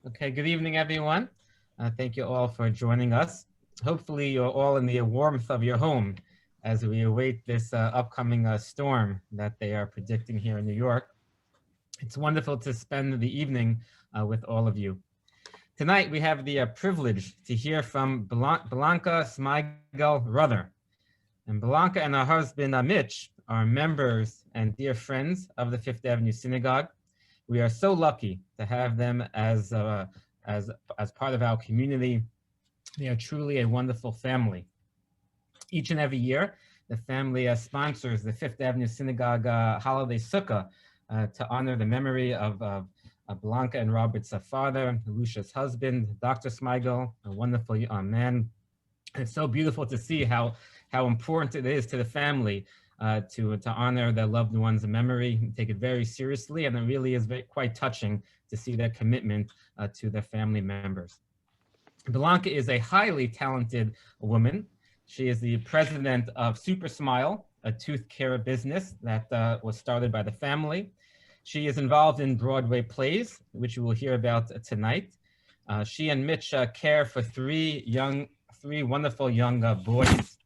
Okay, good evening, everyone. Thank you all for joining us. Hopefully, you're all in the warmth of your home as we await this upcoming storm that they are predicting here in New York. It's wonderful to spend the evening with all of you. Tonight, we have the privilege to hear from Bellanca Smigel Rutter. And Bellanca and her husband, Mitch, are members and dear friends of the Fifth Avenue Synagogue. We are so lucky to have them as part of our community. They are truly a wonderful family. Each and every year, the family sponsors the Fifth Avenue Synagogue holiday sukkah to honor the memory of Bellanca and Robert's father, Lucia's husband, Dr. Smigel, a wonderful man. It's so beautiful to see how important it is to the family to honor their loved one's memory, take it very seriously, and it really is quite touching to see their commitment to their family members. Bellanca is a highly talented woman. She is the president of Super Smile, a tooth care business that was started by the family. She is involved in Broadway plays, which we will hear about tonight. She and Mitch care for three wonderful young boys.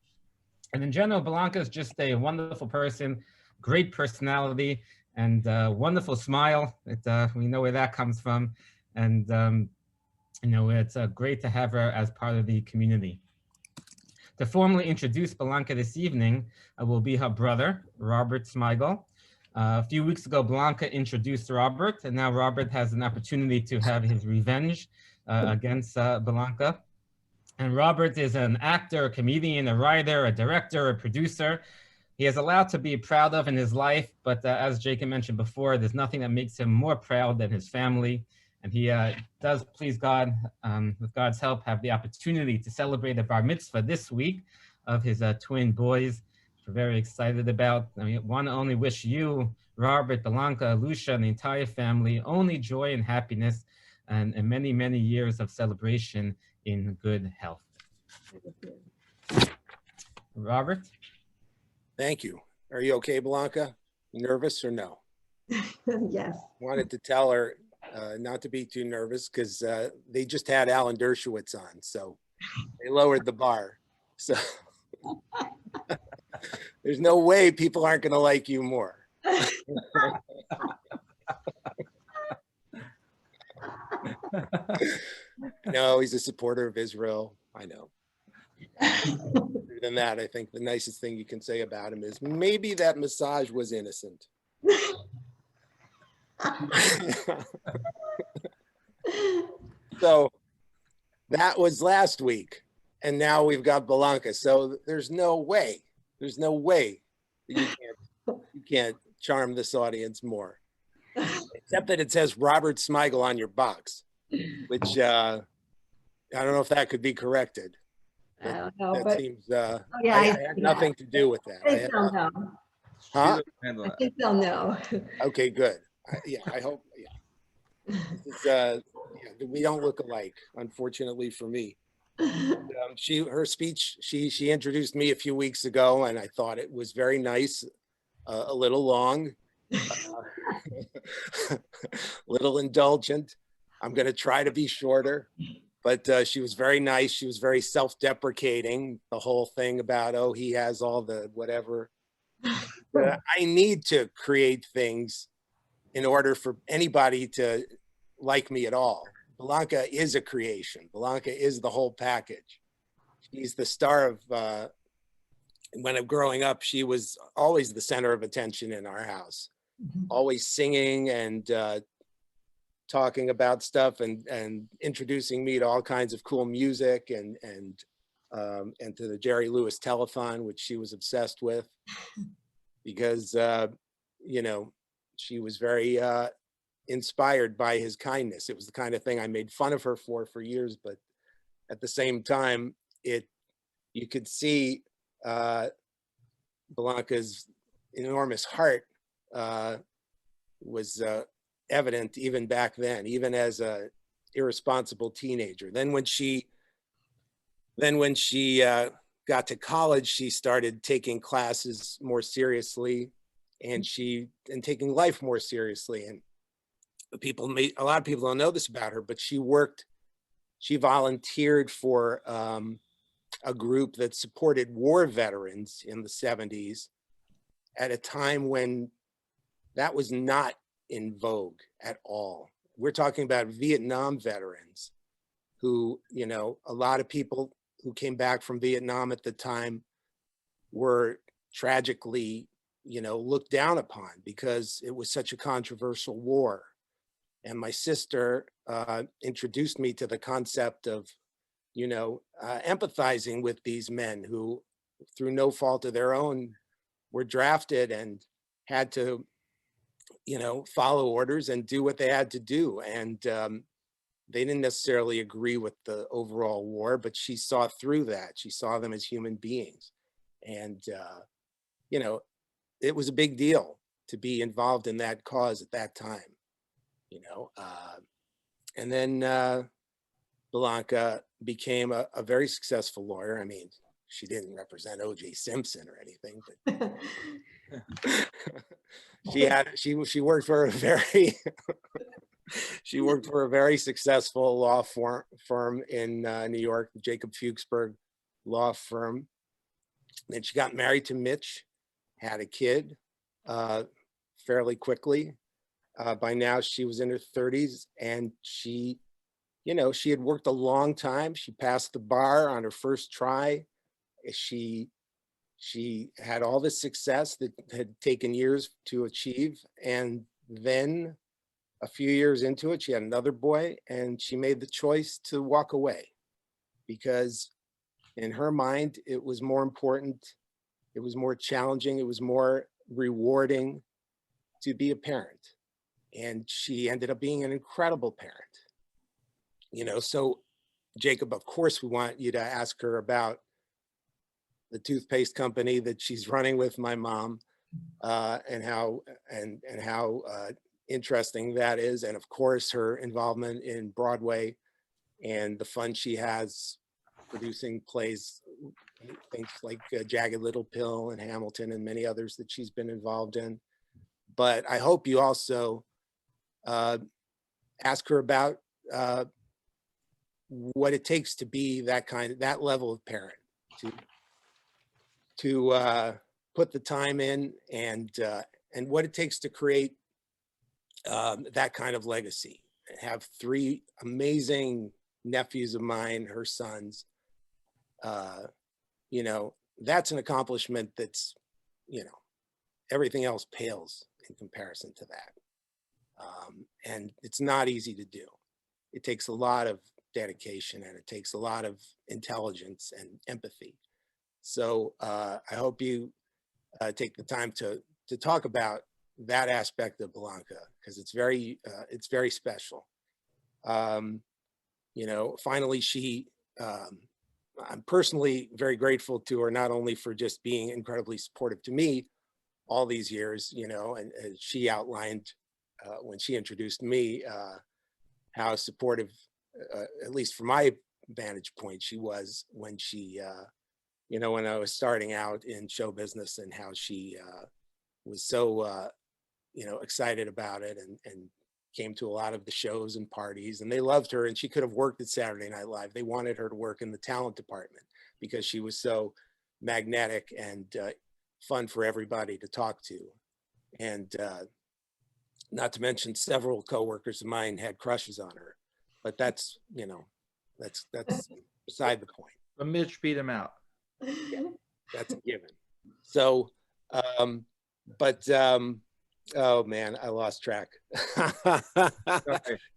And in general, Bellanca is just a wonderful person, great personality, and wonderful smile. We know where that comes from. And it's great to have her as part of the community. To formally introduce Bellanca this evening will be her brother, Robert Smigel. A few weeks ago, Bellanca introduced Robert, and now Robert has an opportunity to have his revenge against Bellanca. And Robert is an actor, a comedian, a writer, a director, a producer. He has a lot to be proud of in his life, but as Jacob mentioned before, there's nothing that makes him more proud than his family. And he does, please God, with God's help, have the opportunity to celebrate the bar mitzvah this week of his twin boys, which we're very excited about. I want to only wish you, Robert, Bellanca, Lucia, and the entire family only joy and happiness and many, many years of celebration in good health. Robert? Thank you. Are you okay, Bellanca? Nervous or no? Yes. Wanted to tell her not to be too nervous because they just had Alan Dershowitz on, so they lowered the bar. So there's no way people aren't going to like you more. No, he's a supporter of Israel. I know. Other than that, I think the nicest thing you can say about him is maybe that massage was innocent. So that was last week, and now we've got Bellanca. So there's no way that you can't charm this audience more, except that it says Robert Smigel on your box, which I don't know if that could be corrected. I don't know, That but seems yeah, I had nothing to do with that. I think they'll know. Huh? I think they'll know. Okay, good. Yeah, I hope. Yeah, this is, we don't look alike, unfortunately for me. Her speech. She introduced me a few weeks ago, and I thought it was very nice. A little long, little indulgent. I'm going to try to be shorter. But she was very nice. She was very self-deprecating. The whole thing about, oh, he has all the whatever. I need to create things in order for anybody to like me at all. Bellanca is a creation. Bellanca is the whole package. She's the star of, when I'm growing up, she was always the center of attention in our house, always singing and talking about stuff and introducing me to all kinds of cool music and to the Jerry Lewis telethon, which she was obsessed with because, she was very inspired by his kindness. It was the kind of thing I made fun of her for years, but at the same time, you could see Bellanca's enormous heart was evident even back then, even as a irresponsible teenager. Then when she got to college, she started taking classes more seriously and taking life more seriously. And a lot of people don't know this about her, but she volunteered for a group that supported war veterans in the 70s at a time when that was not in vogue at all. We're talking about Vietnam veterans who, a lot of people who came back from Vietnam at the time were tragically, looked down upon because it was such a controversial war. And my sister introduced me to the concept of, empathizing with these men who, through no fault of their own, were drafted and had to, follow orders and do what they had to do. And they didn't necessarily agree with the overall war, but she saw through that. She saw them as human beings. And, it was a big deal to be involved in that cause at that time, and then Bellanca became a very successful lawyer. I mean, she didn't represent O.J. Simpson or anything, but she worked for a very she worked for a very successful law firm in New York, the Jacob Fuchsberg law firm. Then she got married to Mitch, had a kid fairly quickly. By now she was in her 30s, and she had worked a long time. She passed the bar on her first try. She had all this success that had taken years to achieve. And then a few years into it, she had another boy, and she made the choice to walk away because in her mind, it was more important, it was more challenging, it was more rewarding to be a parent. And she ended up being an incredible parent. So Jacob, of course, we want you to ask her about the toothpaste company that she's running with my mom, and how interesting that is. And of course, her involvement in Broadway and the fun she has producing plays, things like Jagged Little Pill and Hamilton and many others that she's been involved in. But I hope you also ask her about what it takes to be that level of parent, to put the time in, and what it takes to create that kind of legacy. I have 3 amazing nephews of mine, her sons. That's an accomplishment that's, everything else pales in comparison to that. And it's not easy to do. It takes a lot of dedication, and it takes a lot of intelligence and empathy. So I hope you take the time to talk about that aspect of Bellanca, because it's very special. Finally, I'm personally very grateful to her, not only for just being incredibly supportive to me all these years, and she outlined when she introduced me how supportive, at least from my vantage point, she was when she, when I was starting out in show business, and how she was so, excited about it, and came to a lot of the shows and parties, and they loved her. And she could have worked at Saturday Night Live. They wanted her to work in the talent department because she was so magnetic and fun for everybody to talk to. And not to mention, several coworkers of mine had crushes on her, but that's beside the point. But Mitch beat him out. That's a given. So, oh man, I lost track.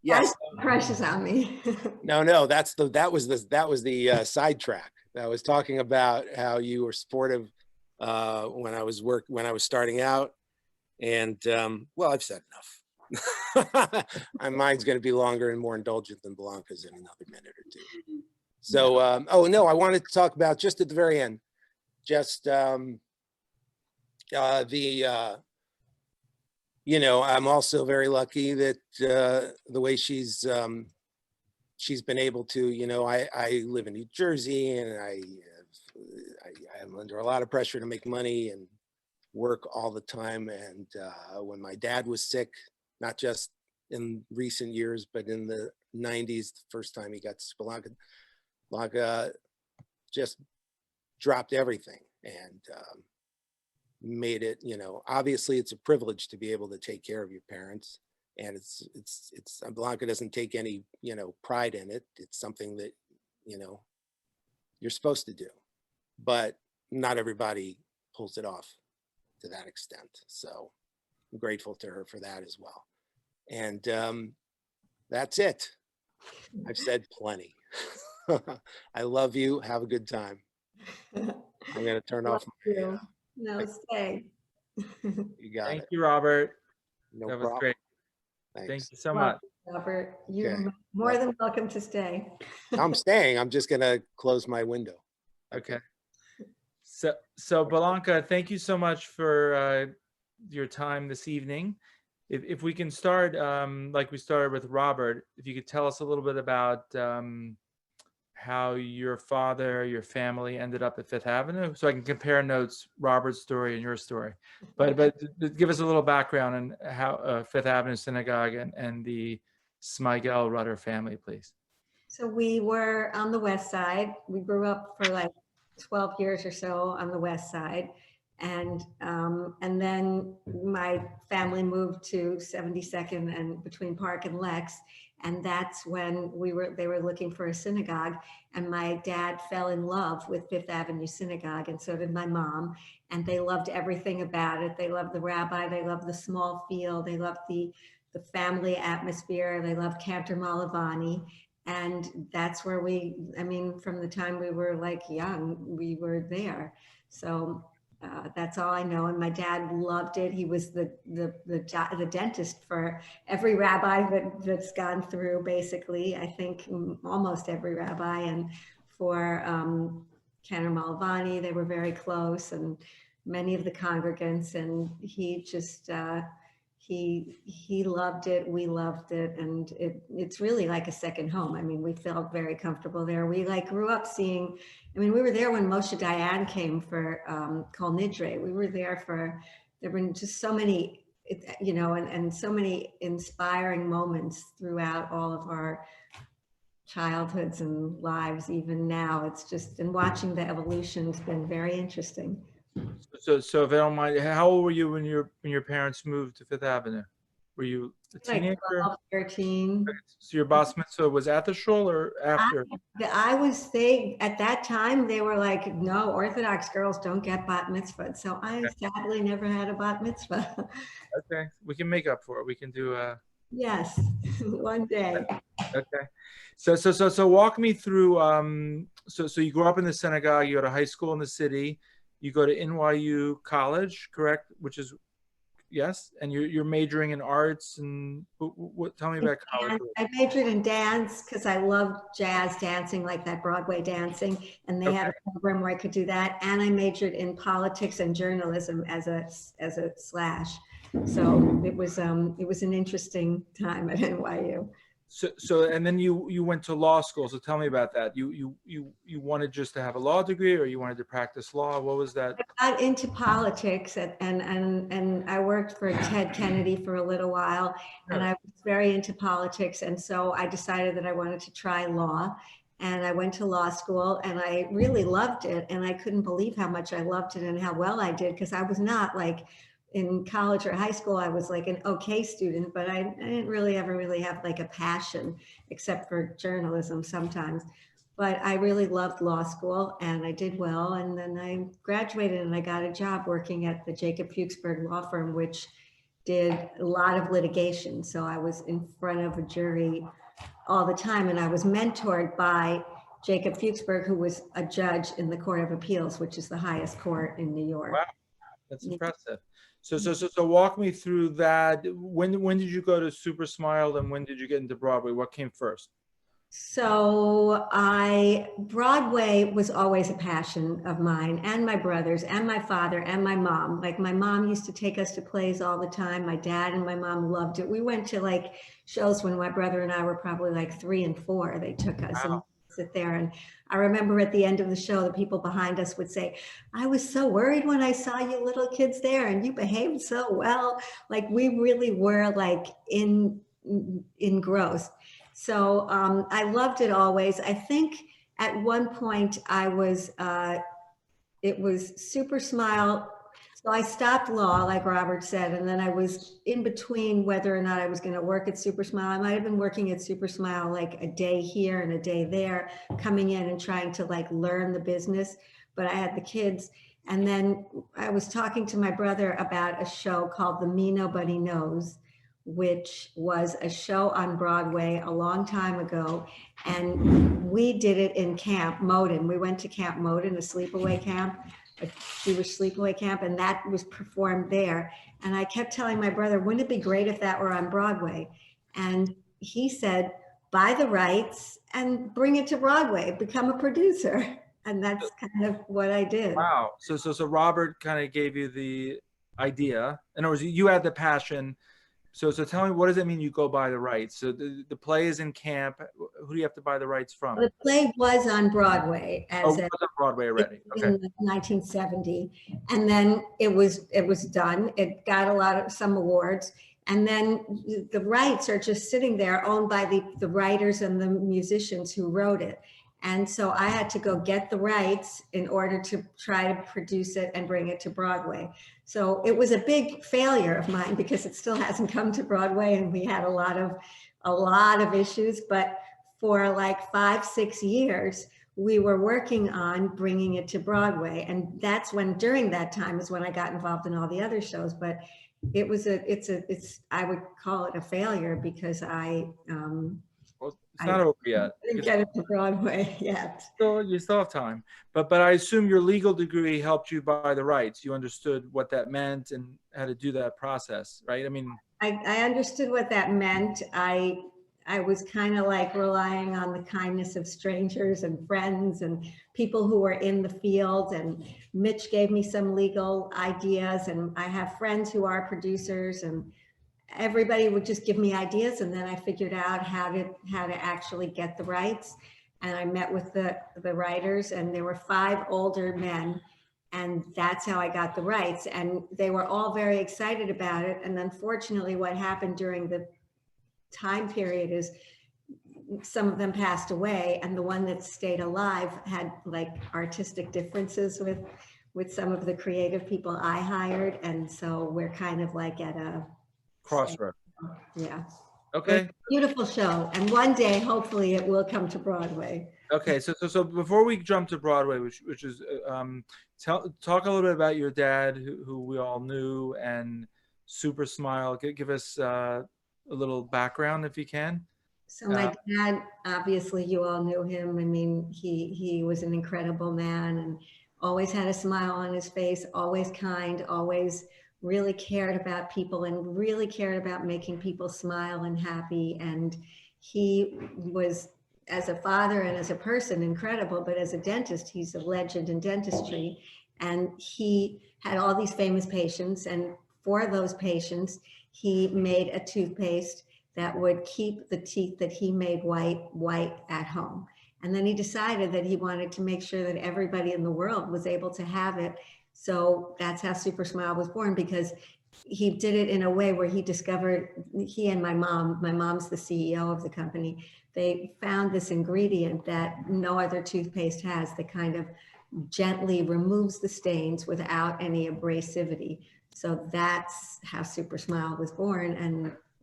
Yes. Crushes on me. No, that was the sidetrack. I was talking about how you were supportive when I was starting out, and well, I've said enough. My mind's going to be longer and more indulgent than Bellanca's in another minute or two. So, oh no, I wanted to talk about, just at the very end, just I'm also very lucky that the way she's been able to, I live in New Jersey, and I'm under a lot of pressure to make money and work all the time. And when my dad was sick, not just in recent years, but in the 90s, the first time he got to Bellanca, Bellanca just dropped everything and made it, you know, obviously it's a privilege to be able to take care of your parents. And it's Bellanca doesn't take any, you know, pride in it. It's something that, you know, you're supposed to do, but not everybody pulls it off to that extent. So I'm grateful to her for that as well. And that's it. I've said plenty. I love you. Have a good time. I'm going to turn off. You. No, stay. You got Thank it. you, Robert. No That was problem. great. Thanks. Thank you so much. Robert, you're Okay. more than welcome to stay. I'm staying. I'm just going to close my window. Okay. So Bellanca, thank you so much for your time this evening. If we can start like we started with Robert, if you could tell us a little bit about how your father, your family ended up at Fifth Avenue, so I can compare notes, Robert's story and your story. But give us a little background on how Fifth Avenue Synagogue and the Smigel Rutter family, please. So we were on the west side. We grew up for like 12 years or so on the west side. And then my family moved to 72nd and between Park and Lex. And that's when they were looking for a synagogue. And my dad fell in love with Fifth Avenue Synagogue, and so did my mom. And they loved everything about it. They loved the rabbi, they loved the small field, they loved the family atmosphere, they loved Cantor Malavani. And that's where from the time we were like young, we were there. So that's all I know. And my dad loved it. He was the dentist for every rabbi that's gone through, basically, I think almost every rabbi. And for Cantor Malavani, they were very close, and many of the congregants. And he just, he loved it. We loved it. And it's really like a second home. I mean, we felt very comfortable there. We grew up seeing, we were there when Moshe Dayan came for Kol Nidre. We were there there were just so many, and so many inspiring moments throughout all of our childhoods and lives. Even now, it's just, and watching the evolution's been very interesting. So if I don't mind, how old were you when your parents moved to Fifth Avenue? Were you a teenager? Like 12, 13. So your bas mitzvah was at the shul or after? At that time, they were like, no, Orthodox girls don't get bat mitzvah. So I sadly never had a bat mitzvah. Okay, we can make up for it. We can do Yes, one day. Okay, so walk me through. So you grew up in the synagogue. You go to high school in the city. You go to NYU College, correct? Which is, yes, and you're majoring in arts. And what? Tell me about college. I majored in dance because I loved jazz dancing, like that Broadway dancing, and they had a program where I could do that. And I majored in politics and journalism as a slash. So it was an interesting time at NYU. So and then you went to law school. So tell me about that. You wanted just to have a law degree, or you wanted to practice law? What was that? I got into politics, and I worked for Ted Kennedy for a little while, and I was very into politics. And so I decided that I wanted to try law, and I went to law school, and I really loved it. And I couldn't believe how much I loved it and how well I did, because I was not like, in college or high school, I was like an okay student, but I didn't really ever have like a passion, except for journalism sometimes. But I really loved law school, and I did well. And then I graduated and I got a job working at the Jacob Fuchsberg law firm, which did a lot of litigation. So I was in front of a jury all the time, and I was mentored by Jacob Fuchsberg, who was a judge in the Court of Appeals, which is the highest court in New York. Wow, that's impressive. So walk me through that. When did you go to Super Smile, and when did you get into Broadway? What came first? So Broadway was always a passion of mine and my brother's and my father and my mom. Like, my mom used to take us to plays all the time. My dad and my mom loved it. We went to like shows when my brother and I were probably like 3 and 4. They took us and sit there. And I remember at the end of the show, the people behind us would say, I was so worried when I saw you little kids there, and you behaved so well. Like, we really were like in engrossed. So I loved it always. I think at one point it was Super Smile. So I stopped law, like Robert said, and then I was in between whether or not I was going to work at Super Smile. I might have been working at Super Smile like a day here and a day there, coming in and trying to like learn the business. But I had the kids. And then I was talking to my brother about a show called The Me Nobody Knows, which was a show on Broadway a long time ago. And we did it in Camp Moden. We went to Camp Moden, a sleepaway camp, a Jewish sleepaway camp, and that was performed there. And I kept telling my brother, wouldn't it be great if that were on Broadway? And he said, buy the rights and bring it to Broadway, become a producer. And that's kind of what I did. Wow. So Robert kind of gave you the idea. In other words, you had the passion. So tell me, what does it mean you go buy the rights? So the play is in camp. Who do you have to buy the rights from? The play was on Broadway It was on Broadway already. Okay. In 1970, and then it was done. It got some awards, and then the rights are just sitting there, owned by the writers and the musicians who wrote it. And so I had to go get the rights in order to try to produce it and bring it to Broadway. So it was a big failure of mine because it still hasn't come to Broadway, and we had a lot of issues. But for like 5-6 years, we were working on bringing it to Broadway, and that's when, during that time, is when I got involved in all the other shows. But it's I would call it a failure because Well, it's not over yet. didn't get it to Broadway yet. You still have time. But I assume your legal degree helped you buy the rights. You understood what that meant and how to do that process, right? I mean, I understood what that meant. I was kind of like relying on the kindness of strangers and friends and people who were in the field. And Mitch gave me some legal ideas, and I have friends who are producers, and everybody would just give me ideas, and then I figured out how to actually get the rights. And I met with the writers, and there were 5 older men, and that's how I got the rights. And they were all very excited about it. And unfortunately, what happened during the time period is some of them passed away, and the one that stayed alive had like artistic differences with some of the creative people I hired. And so we're kind of like at a crossroad. Yeah. Okay. Beautiful show. And one day, hopefully, it will come to Broadway. Okay. So before we jump to Broadway, which is, talk a little bit about your dad, who we all knew, and Super Smile. Give us a little background if you can. So my dad, obviously, you all knew him. I mean, he was an incredible man and always had a smile on his face, always kind, always really cared about people and really cared about making people smile and happy. And he was, as a father and as a person, incredible, but as a dentist, he's a legend in dentistry. And he had all these famous patients, and for those patients, he made a toothpaste that would keep the teeth that he made white at home. And then he decided that he wanted to make sure that everybody in the world was able to have it. So that's how Super Smile was born, because he did it in a way where he discovered, he and my mom's the CEO of the company, they found this ingredient that no other toothpaste has that kind of gently removes the stains without any abrasivity. So that's how Super Smile was born.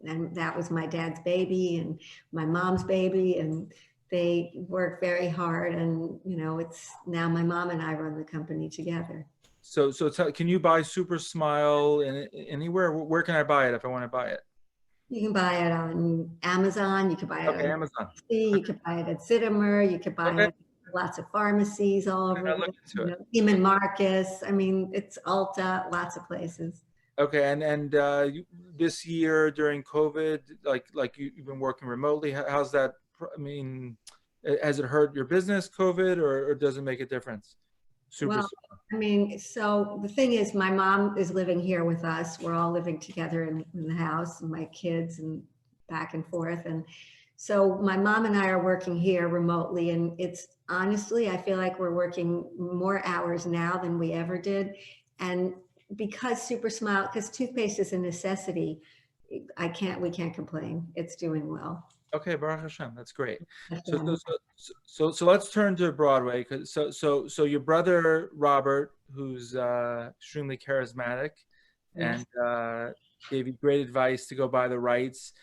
And that was my dad's baby and my mom's baby. And they worked very hard. And, you know, it's now my mom and I run the company together. So can you buy Super Smile anywhere? Where can I buy it if I want to buy it? You can buy it on Amazon. You can buy it on Amazon. You can buy it at Sittimer. You can buy it at lots of pharmacies all over. Neiman Marcus. I mean, it's Ulta, lots of places. Okay, and this year during COVID, like you've been working remotely. How's that? I mean, has it hurt your business, COVID, or does it make a difference? Well, I mean, so the thing is, my mom is living here with us. We're all living together in the house, and my kids, and back and forth. And so my mom and I are working here remotely, and it's honestly, I feel like we're working more hours now than we ever did. And because Super Smile, because toothpaste is a necessity, we can't complain. It's doing well. Okay, Baruch Hashem, that's great. That's So what I'm- so let's turn to Broadway. So your brother Robert, who's extremely charismatic, and gave you great advice to go buy the rights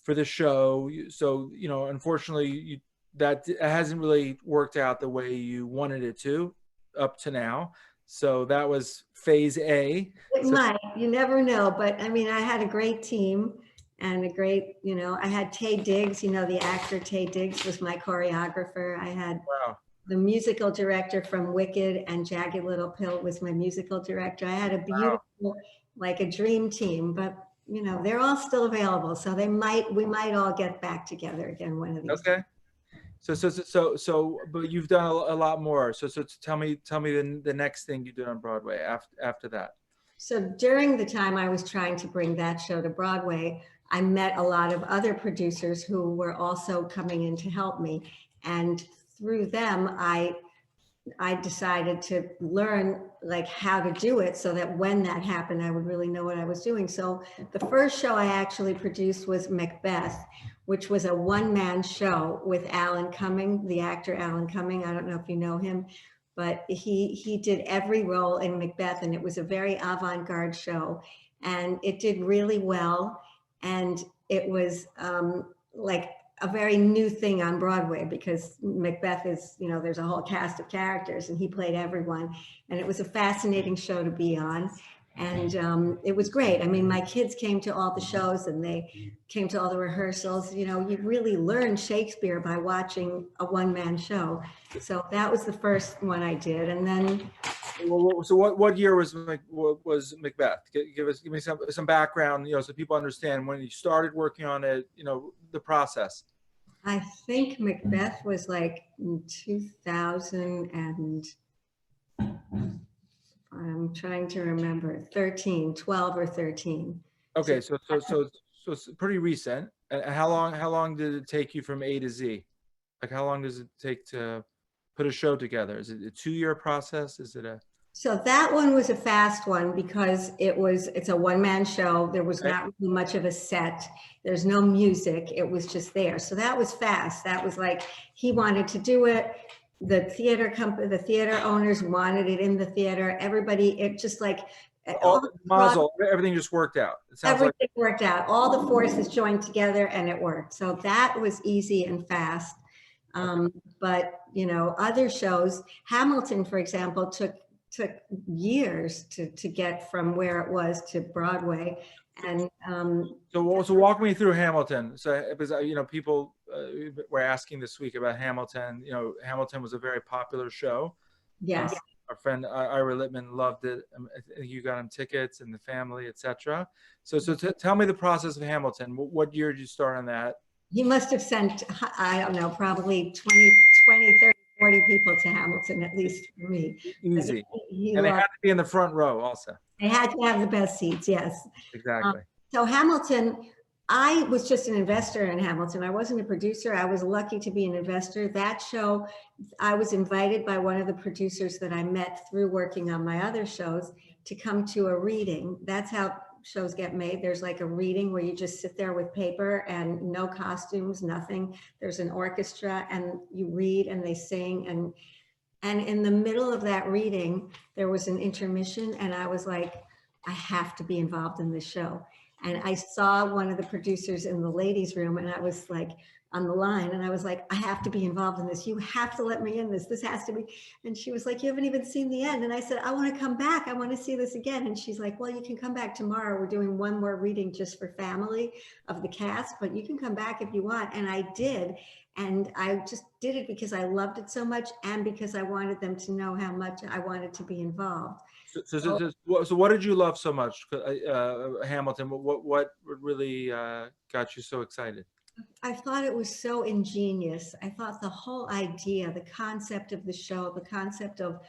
for the show. So unfortunately, that hasn't really worked out the way you wanted it to up to now. So that was phase A. It might, you never know, but I mean, I had a great team and a great, I had Tay Diggs, the actor Tay Diggs was my choreographer. I had Wow. the musical director from Wicked and Jagged Little Pill was my musical director. I had a beautiful, like a dream team, but they're all still available. So we might all get back together again one of these Okay. days. But you've done a lot more. So tell me the next thing you did on Broadway after that. So during the time I was trying to bring that show to Broadway, I met a lot of other producers who were also coming in to help me. And through them, I decided to learn like how to do it so that when that happened, I would really know what I was doing. So the first show I actually produced was Macbeth, which was a one-man show with Alan Cumming, the actor Alan Cumming. I don't know if you know him, but he did every role in Macbeth, and it was a very avant-garde show, and it did really well. And it was like a very new thing on Broadway because Macbeth is, there's a whole cast of characters and he played everyone. And it was a fascinating show to be on. And it was great. I mean, my kids came to all the shows and they came to all the rehearsals. You really learn Shakespeare by watching a one-man show. So that was the first one I did. And then so what year was Macbeth? Give me some background, so people understand when you started working on it, the process. I think Macbeth was like in 2000 and I'm trying to remember 12 or 13. Okay, so it's pretty recent. And how long did it take you from A to Z? Like how long does it take to put a show together? Is it a 2-year process? Is it a So that one was a fast one because it's a one-man show. There was not really much of a set. There's no music. It was just there. So that was fast. That was like, he wanted to do it. The theater owners wanted it in the theater. Everybody, it just like, everything just worked out. It sounds everything like worked out. All the forces joined together and it worked. So that was easy and fast. But, other shows, Hamilton, for example, took years to get from where it was to Broadway. And so walk me through Hamilton. So because people were asking this week about Hamilton. Hamilton was a very popular show. yes, Our friend Ira Littman loved it. I think you got him tickets and the family, etc. So tell me the process of Hamilton. What year did you start on that? he must have sent, I don't know, probably 20, 30, 40 people to Hamilton, at least for me. Easy. He And they loved- had to be in the front row also. They had to have the best seats, yes. Exactly. So Hamilton, I was just an investor in Hamilton. I wasn't a producer. I was lucky to be an investor. That show, I was invited by one of the producers that I met through working on my other shows to come to a reading. That's how shows get made. There's like a reading where you just sit there with paper and no costumes, nothing. There's an orchestra and you read and they sing. And in the middle of that reading, there was an intermission and I was like, I have to be involved in this show. And I saw one of the producers in the ladies' room and I was like on the line and I was like, I have to be involved in this. You have to let me in this. This has to be. And she was like, you haven't even seen the end. And I said, I want to come back. I want to see this again. And she's like, well, you can come back tomorrow. We're doing one more reading just for family of the cast, but you can come back if you want. And I did. And I just did it because I loved it so much and because I wanted them to know how much I wanted to be involved. So what did you love so much, Hamilton? What really got you so excited? I thought it was so ingenious. I thought the whole idea, the concept of the show, the concept of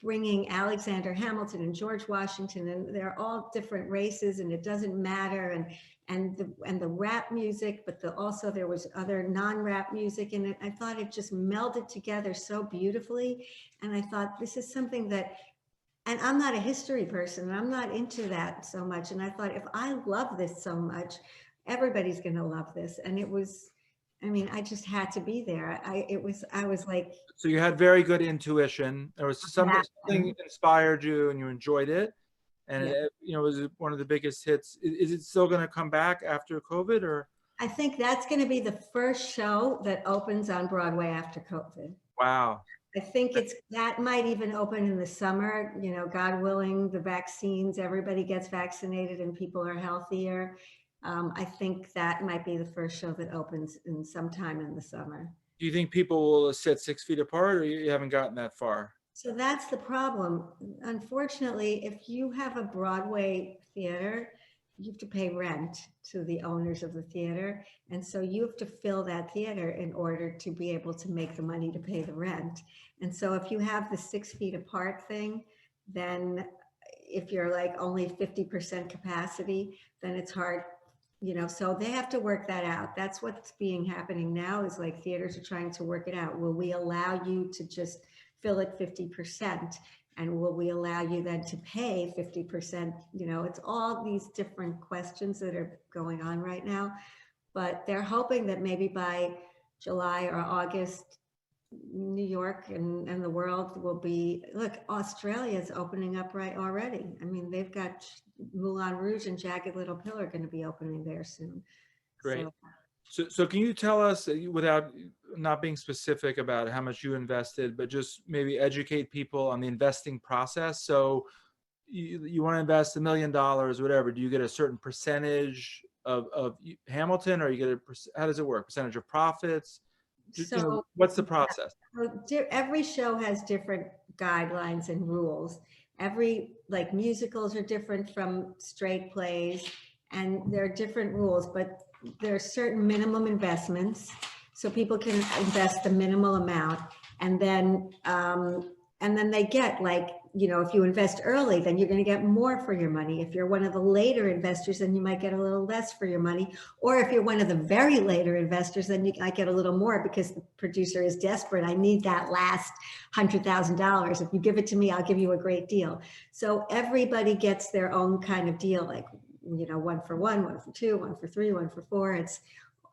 bringing Alexander Hamilton and George Washington, and they're all different races, and it doesn't matter, and the rap music, but also there was other non-rap music in it. I thought it just melded together so beautifully, and I thought this is something that And I'm not a history person, and I'm not into that so much. And I thought, if I love this so much, everybody's going to love this. And it was, I mean, I just had to be there. I was like, So you had very good intuition. There was that. something inspired you and you enjoyed it. And Yeah. it, you know, was one of the biggest hits. Is it still going to come back after COVID or? I think that's going to be the first show that opens on Broadway after COVID. Wow. I think that might even open in the summer, you know, God willing, the vaccines, everybody gets vaccinated and people are healthier. I think that might be the first show that opens in sometime in the summer. Do you think people will sit 6 feet apart, or you haven't gotten that far? So that's the problem. Unfortunately, if you have a Broadway theater, you have to pay rent to the owners of the theater. And so you have to fill that theater in order to be able to make the money to pay the rent. And so if you have the 6 feet apart thing, then if you're like only 50% capacity, then it's hard, you know, so they have to work that out. That's what's happening now, is like theaters are trying to work it out. Will we allow you to just fill it 50%? And will we allow you then to pay 50%? You know, it's all these different questions that are going on right now, but they're hoping that maybe by July or August, New York and the world will be, look, Australia is opening up right already. I mean, they've got Moulin Rouge and Jagged Little Pill are going to be opening there soon. Great. So, So can you tell us, without not being specific about how much you invested, but just maybe educate people on the investing process? So you want to invest $1 million, whatever. Do you get a certain percentage of Hamilton, or you get how does it work? Percentage of profits? You know, what's the process? every show has different guidelines and rules. Every, like, musicals are different from straight plays, and there are different rules, but there are certain minimum investments, so people can invest the minimal amount, and then they get, like, you know, if you invest early, then you're going to get more for your money. If you're one of the later investors, then you might get a little less for your money. Or if you're one of the very later investors, then you might get a little more because the producer is desperate. I need that last $100,000. If you give it to me, I'll give you a great deal. So everybody gets their own kind of deal, like, you know, 1 for 1, 1 for 2, 1 for 3, 1 for 4.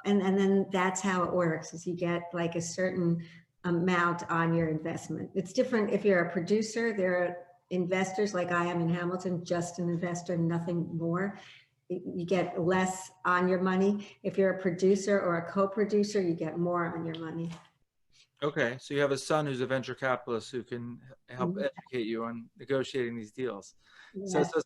And then that's how it works, is you get like a certain amount on your investment. It's different if you're a producer. There are investors, like I am in Hamilton, just an investor, nothing more. You get less on your money. If you're a producer or a co-producer, you get more on your money. Okay, so you have a son who's a venture capitalist who can help educate you on negotiating these deals. Yeah, So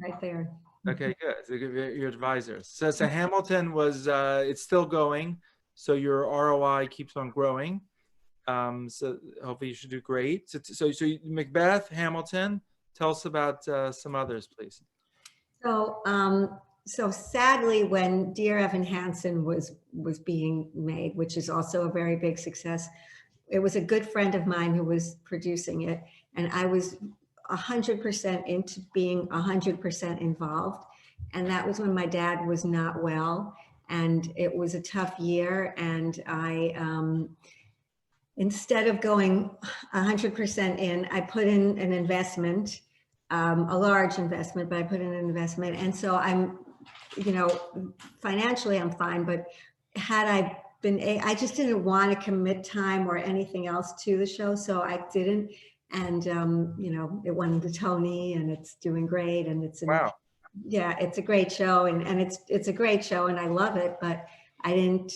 right there. okay, good. So your advisors. So Hamilton was, it's still going. So your ROI keeps on growing. So hopefully you should do great. So Macbeth, Hamilton, tell us about some others, please. So sadly, when Dear Evan Hansen was being made, which is also a very big success, it was a good friend of mine who was producing it, and I was 100% into being 100% involved. And that was when my dad was not well, and it was a tough year, and I instead of going 100% in, I put in an investment, a large investment, but I put in an investment. And so I'm, you know, financially I'm fine, but had I been, I just didn't want to commit time or anything else to the show. So I didn't. And, you know, it won the Tony, and it's doing great. And it's, yeah, it's a great show, and it's a great show, and I love it, but I didn't,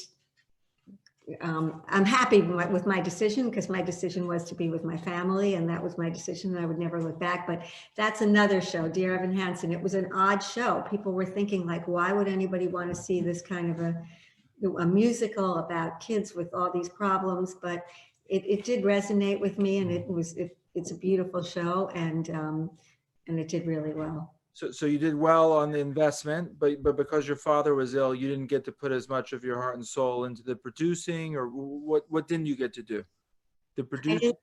I'm happy with my decision, because my decision was to be with my family, and that was my decision, and I would never look back. But that's another show, Dear Evan Hansen. It was an odd show. People were thinking, like, why would anybody want to see this kind of a musical about kids with all these problems? But it did resonate with me, and it's a beautiful show, and it did really well. So you did well on the investment, but because your father was ill, you didn't get to put as much of your heart and soul into the producing, or what didn't you get to do? The producing?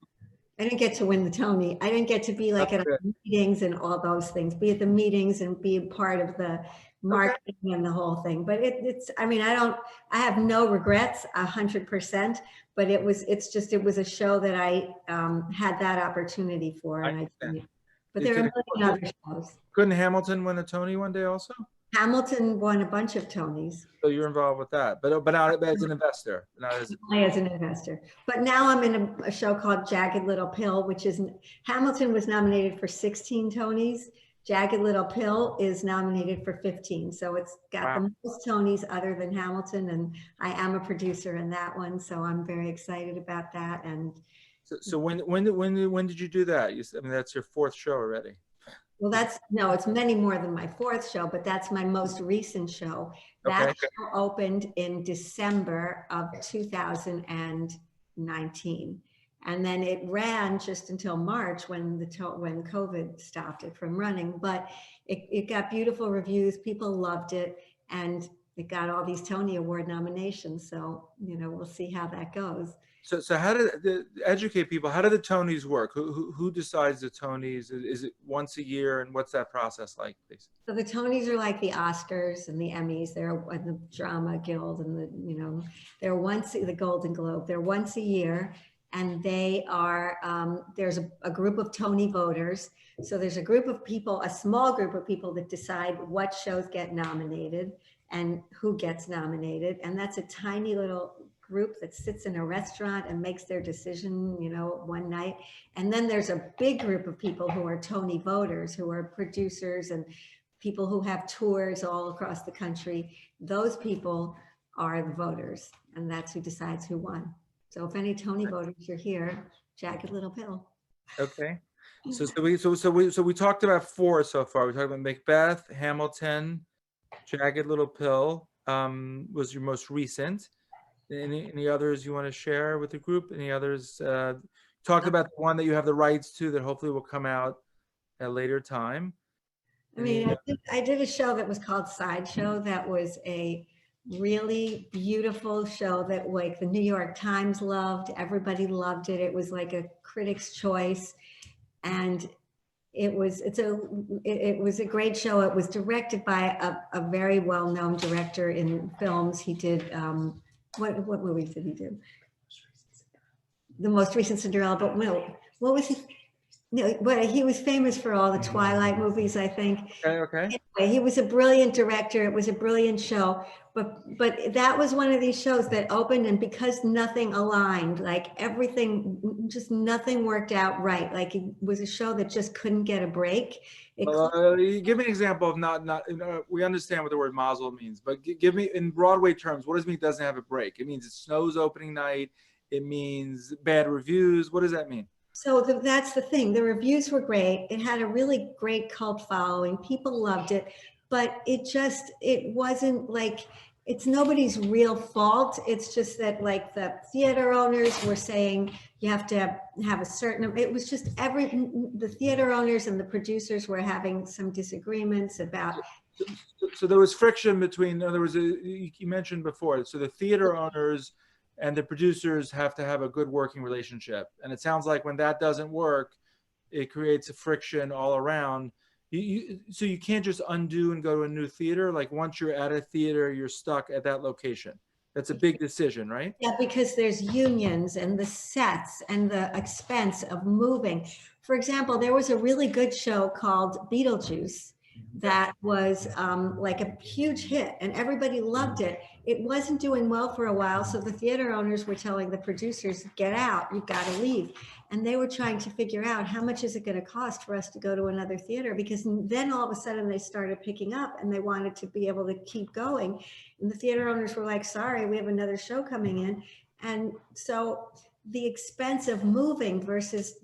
I didn't get to win the Tony. I didn't get to be like at meetings and all those things, be at the meetings and be a part of the marketing and the whole thing. But it's, I mean, I have no regrets 100%, but it was a show that I had that opportunity for. And But there are a million other shows. Couldn't Hamilton win a Tony one day also? Hamilton won a bunch of Tonys. So you're involved with that, but not as an investor, not as Only as an investor. But now I'm in a show called Jagged Little Pill, which is, Hamilton was nominated for 16 Tonys. Jagged Little Pill is nominated for 15. So it's got the most Tonys other than Hamilton. And I am a producer in that one. So I'm very excited about that. And so when did you do that? I mean, that's your 4th show already. well, no, it's many more than my 4th show, but that's my most recent show. That show opened in December of 2019. And then it ran just until March when COVID stopped it from running. But it got beautiful reviews. People loved it. And it got all these Tony Award nominations. So, we'll see how that goes. So how educate people, how do the Tonys work? Who decides the Tonys? Is it once a year, and what's that process like, please? So the Tonys are like the Oscars and the Emmys. They're the Drama Guild and they're the Golden Globe. They're once a year, and they are, there's a group of Tony voters. So there's a group of people, a small group of people that decide what shows get nominated and who gets nominated. And that's a tiny little group that sits in a restaurant and makes their decision, one night. And then there's a big group of people who are Tony voters, who are producers and people who have tours all across the country. Those people are the voters, and that's who decides who won. So if any Tony voters are here, Jagged Little Pill. Okay. So we talked about 4 so far. We talked about Macbeth, Hamilton, Jagged Little Pill was your most recent. Any others you want to share with the group? Any others? Talk about the one that you have the rights to that hopefully will come out at a later time. I mean, I did a show that was called Sideshow. That was a really beautiful show that like the New York Times loved. Everybody loved it. It was like a critic's choice. And it was a great show. It was directed by a very well-known director in films. He did, what movies did he do? The most recent Cinderella, but no, what was he? No, but he was famous for all the Twilight movies, I think. Okay. Anyway, he was a brilliant director. It was a brilliant show, but that was one of these shows that opened, and because nothing aligned, like everything, just nothing worked out right. Like it was a show that just couldn't get a break. Give me an example of not. We understand what the word mazel means, but give me in Broadway terms. What does it mean? It doesn't have a break. It means it snows opening night. It means bad reviews. What does that mean? So that's the thing. The reviews were great. It had a really great cult following. People loved it, but it wasn't like, it's nobody's real fault. It's just that like the theater owners were saying you have to have a certain, it was just the theater owners and the producers were having some disagreements about. So there was friction between, in other words, you mentioned before, so the theater owners and the producers have to have a good working relationship. And it sounds like when that doesn't work, it creates a friction all around. So you can't just undo and go to a new theater. Like once you're at a theater, you're stuck at that location. That's a big decision, right? Yeah, because there's unions and the sets and the expense of moving. For example, there was a really good show called Beetlejuice that was like a huge hit and everybody loved it. It wasn't doing well for a while. So the theater owners were telling the producers, get out, you've got to leave. And they were trying to figure out how much is it going to cost for us to go to another theater? Because then all of a sudden they started picking up and they wanted to be able to keep going. And the theater owners were like, sorry, we have another show coming in. And so the expense of moving versus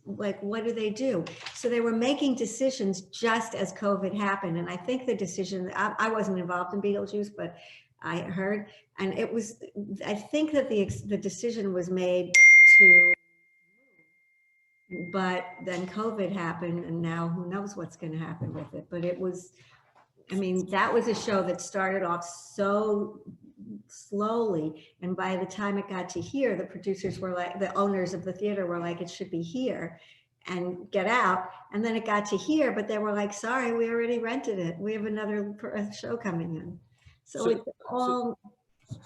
like, what do they do? So they were making decisions just as COVID happened. And I think the decision, I wasn't involved in Beetlejuice, but I heard, and it was, I think that the decision was made to, but then COVID happened and now who knows what's going to happen with it. But it was, I mean, that was a show that started off so slowly. And by the time it got to here, the producers were like, the owners of the theater were like, it should be here and get out. And then it got to here, but they were like, sorry, we already rented it. We have another show coming in. So it's all.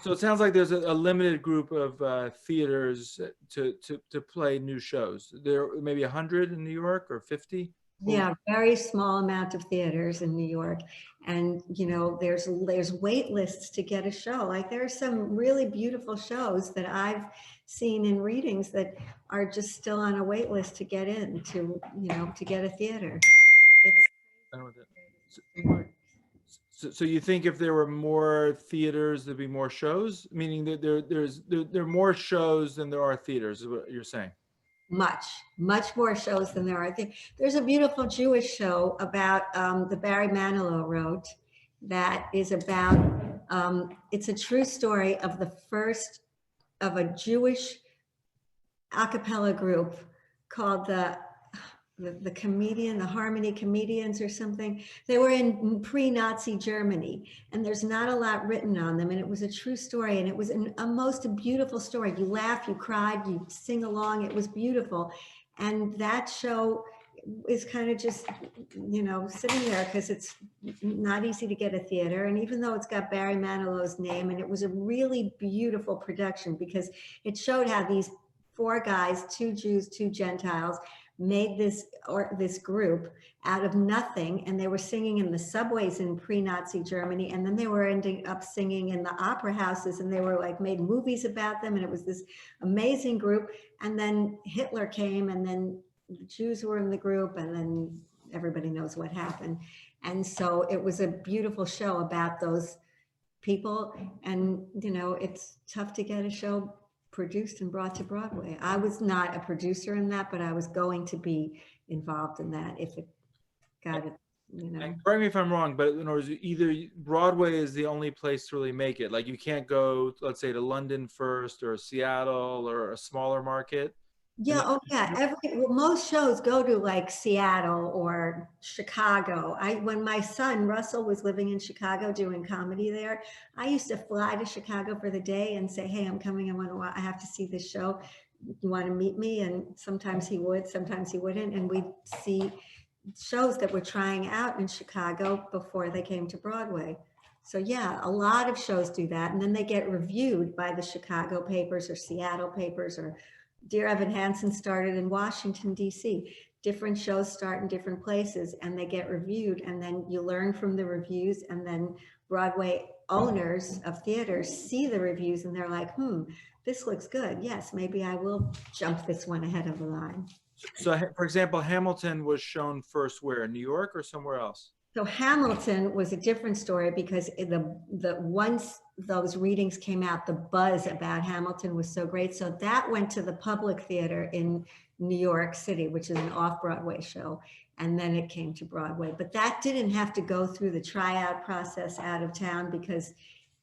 So it sounds like there's a limited group of theaters to play new shows. There may be 100 in New York or 50. Yeah, very small amount of theaters in New York. And, you know, there's wait lists to get a show. Like there are some really beautiful shows that I've seen in readings that are just still on a wait list to get in to, you know, to get a theater. It's Done with it. it works. So you think if there were more theaters, there'd be more shows? Meaning that there are more shows than there are theaters, is what you're saying? Much more shows than there are. I think there's a beautiful Jewish show about the Barry Manilow wrote that is about, it's a true story of the first of a Jewish a cappella group called the Harmony Comedians or something. They were in pre-Nazi Germany, and there's not a lot written on them. And it was a true story, and it was a most beautiful story. You laugh, you cried, you sing along. It was beautiful. And that show is kind of just, you know, sitting there because it's not easy to get a theater. And even though it's got Barry Manilow's name, and it was a really beautiful production because it showed how these four guys, two Jews, two Gentiles, made this group out of nothing, and they were singing in the subways in pre-Nazi Germany, and then they were ending up singing in the opera houses, and they were like made movies about them, and it was this amazing group. And then Hitler came, and then the Jews were in the group, and then everybody knows what happened. And so it was a beautiful show about those people. And you know, it's tough to get a show produced and brought to Broadway. I was not a producer in that, but I was going to be involved in that if it got it, you know. And correct me if I'm wrong, but in order to, either Broadway is the only place to really make it. Like you can't go, let's say, to London first, or Seattle, or a smaller market. Yeah, oh yeah. Most shows go to like Seattle or Chicago. When my son Russell was living in Chicago doing comedy there, I used to fly to Chicago for the day and say, "Hey, I'm coming. I have to see this show. You want to meet me?" And sometimes he would, sometimes he wouldn't, and we'd see shows that were trying out in Chicago before they came to Broadway. So yeah, a lot of shows do that, and then they get reviewed by the Chicago papers or Seattle papers, or Dear Evan Hansen started in Washington, D.C. Different shows start in different places, and they get reviewed, and then you learn from the reviews, and then Broadway owners of theaters see the reviews, and they're like, this looks good. Yes, maybe I will jump this one ahead of the line. So, for example, Hamilton was shown first where? New York or somewhere else? So Hamilton was a different story because once those readings came out, the buzz about Hamilton was so great. So that went to the Public Theater in New York City, which is an off-Broadway show. And then it came to Broadway. But that didn't have to go through the tryout process out of town because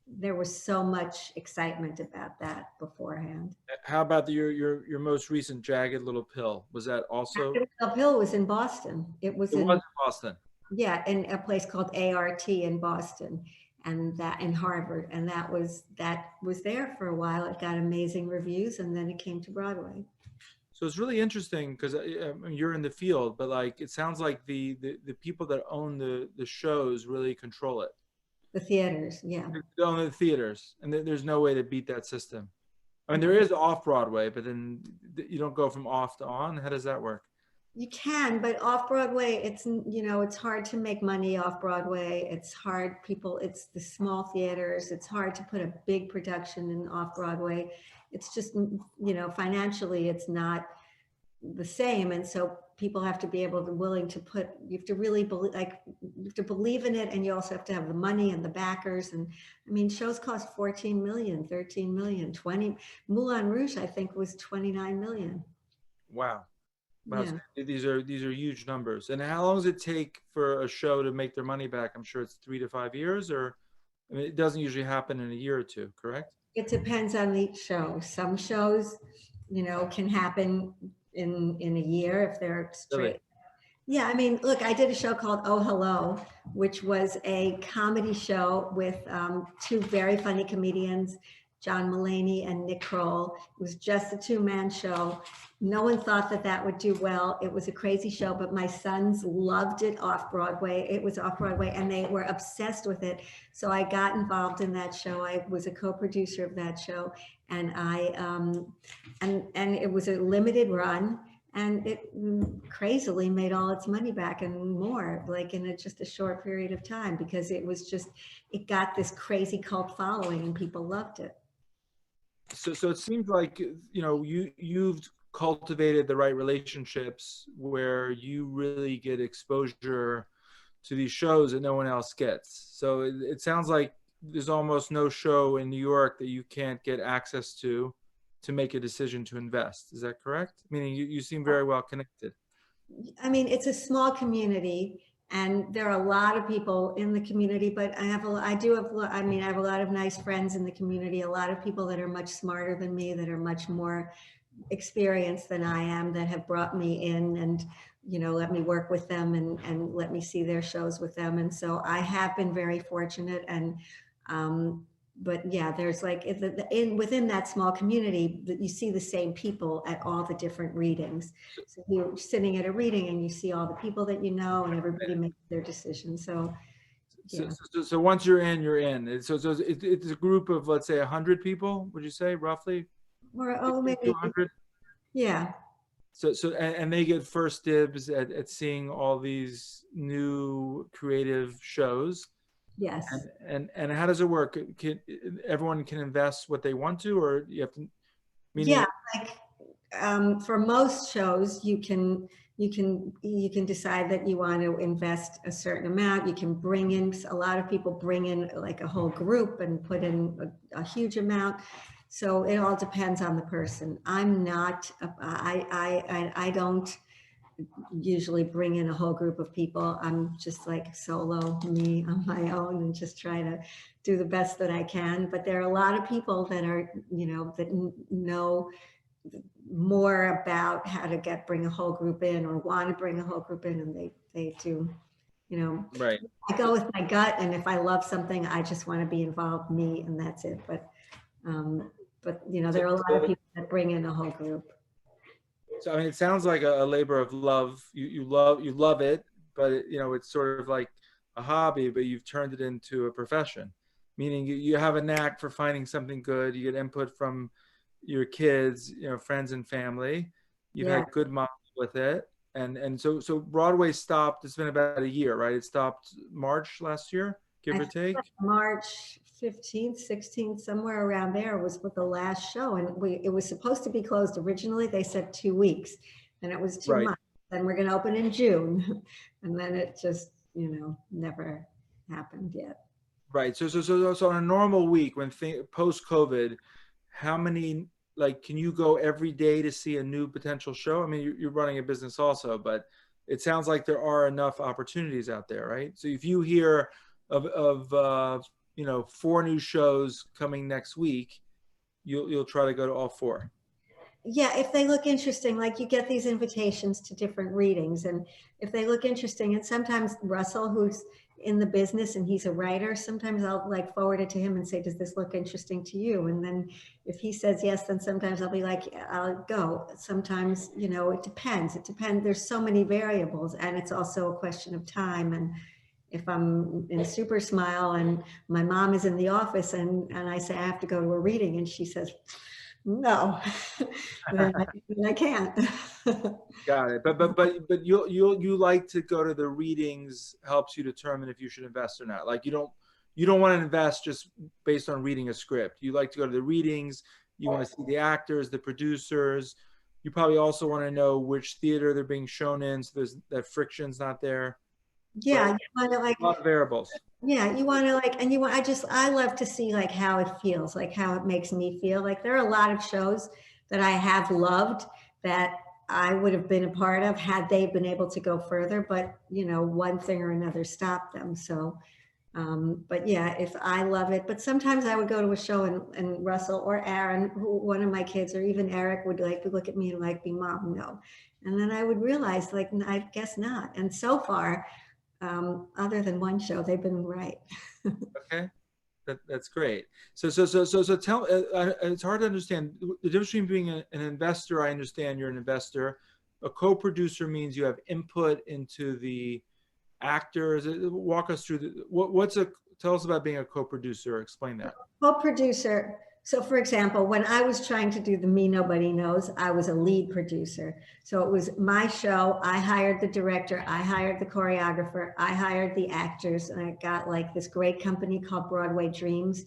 there was so much excitement about that beforehand. How about your most recent Jagged Little Pill? Was that also? Jagged Little Pill was in Boston. It was in Boston. Yeah, in a place called ART in Boston, and that in Harvard, and that was there for a while. It got amazing reviews, and then it came to Broadway. So it's really interesting because you're in the field, but like it sounds like the people that own the shows really control it. The theaters, yeah. They own the theaters, and there's no way to beat that system. I mean, there is off Broadway, but then you don't go from off to on. How does that work? You can, but off Broadway, it's, you know, it's hard to make money off Broadway. It's hard, it's the small theaters. It's hard to put a big production in off Broadway. It's just, you know, financially, it's not the same. And so people have to be willing to put, you have to really believe, you have to believe in it. And you also have to have the money and the backers. And I mean, shows cost 14 million, 13 million, 20, Moulin Rouge, I think was 29 million. Wow. Wow. Yeah. So these are huge numbers. And how long does it take for a show to make their money back? I'm sure it's 3 to 5 years, or I mean, it doesn't usually happen in a year or two, correct? It depends on each show. Some shows, you know, can happen in a year if they're straight. Really? Yeah, I mean, look, I did a show called Oh Hello, which was a comedy show with two very funny comedians, John Mulaney and Nick Kroll. It was just a two-man show. No one thought that would do well. It was a crazy show, but my sons loved it off Broadway. It was off Broadway, and they were obsessed with it. So I got involved in that show. I was a co-producer of that show, and and it was a limited run. and it crazily made all its money back and more, like in just a short period of time, because it was just, it got this crazy cult following and people loved it. So it seems like, you know, you've cultivated the right relationships where you really get exposure to these shows that no one else gets. So it sounds like there's almost no show in New York that you can't get access to make a decision to invest. Is that correct? Meaning you seem very well connected. I mean, it's a small community and there are a lot of people in the community, but I have a lot of nice friends in the community, a lot of people that are much smarter than me, that are much more experienced than I am, that have brought me in and, you know, let me work with them and let me see their shows with them. And so I have been very fortunate. And, but yeah, there's like within that small community, you see the same people at all the different readings. So you're sitting at a reading and you see all the people that you know, and everybody makes their decision. So, yeah. So once you're in, you're in. So it's a group of, let's say, 100 people. Would you say roughly? Or maybe 200. Yeah. So and they get first dibs at seeing all these new creative shows. Yes. And how does it work? Everyone can invest what they want to, or you have to? Yeah, like for most shows, you can decide that you want to invest a certain amount. You can bring in, a lot of people bring in like a whole group and put in a huge amount. So it all depends on the person. I'm not, I don't usually bring in a whole group of people. I'm just like solo, me on my own, and just try to do the best that I can. But there are a lot of people that are, you know, that know more about how to bring a whole group in, or want to bring a whole group in, and they do, you know. Right. I go with my gut, and if I love something, I just want to be involved, me, and that's it. But you know, there are a lot of people that bring in a whole group. So I mean, it sounds like a labor of love. You love it, but you know, it's sort of like a hobby, but you've turned it into a profession. Meaning you have a knack for finding something good. You get input from your kids, you know, friends and family. You've had good models with it, and so Broadway stopped. It's been about a year, right? It stopped March last year, give or take. March 15th, 16th, somewhere around there was with the last show, and it was supposed to be closed originally. They said 2 weeks, and it was 2 months. Then we're going to open in June, and then it just, you know, never happened yet. Right. So on a normal week, when post-COVID, how many, like, can you go every day to see a new potential show? I mean, you're running a business also, but it sounds like there are enough opportunities out there, right? So if you hear of you know, 4 new shows coming next week, you'll try to go to all 4. Yeah, if they look interesting, like you get these invitations to different readings, and if they look interesting, and sometimes Russell, who's in the business and he's a writer, sometimes I'll like forward it to him and say, does this look interesting to you? And then if he says yes, then sometimes I'll be like, I'll go. Sometimes, you know, it depends. There's so many variables, and it's also a question of time. And if I'm in Super Smile and my mom is in the office and I say I have to go to a reading and she says, no, then I can't. Got it. But you like to go to the readings, helps you determine if you should invest or not. Like you don't want to invest just based on reading a script. You like to go to the readings. You want to see the actors, the producers. You probably also want to know which theater they're being shown in, so there's that friction's not there. Yeah, you want to like a lot of variables. Yeah, you want to like, and I love to see like how it feels, like how it makes me feel. Like there are a lot of shows that I have loved that I would have been a part of had they been able to go further, but you know, one thing or another stopped them. So, but yeah, if I love it, but sometimes I would go to a show and Russell or Aaron, one of my kids, or even Eric would like look at me and like be, Mom, no. And then I would realize like, I guess not. And so far, other than one show, they've been right. Okay, that's great. So tell. It's hard to understand the difference between being an investor. I understand you're an investor. A co-producer means you have input into the actors. Walk us through tell us about being a co-producer. Explain that. Co-producer So for example, when I was trying to do the Me Nobody Knows, I was a lead producer. So it was my show. I hired the director, I hired the choreographer, I hired the actors, and I got like this great company called Broadway Dreams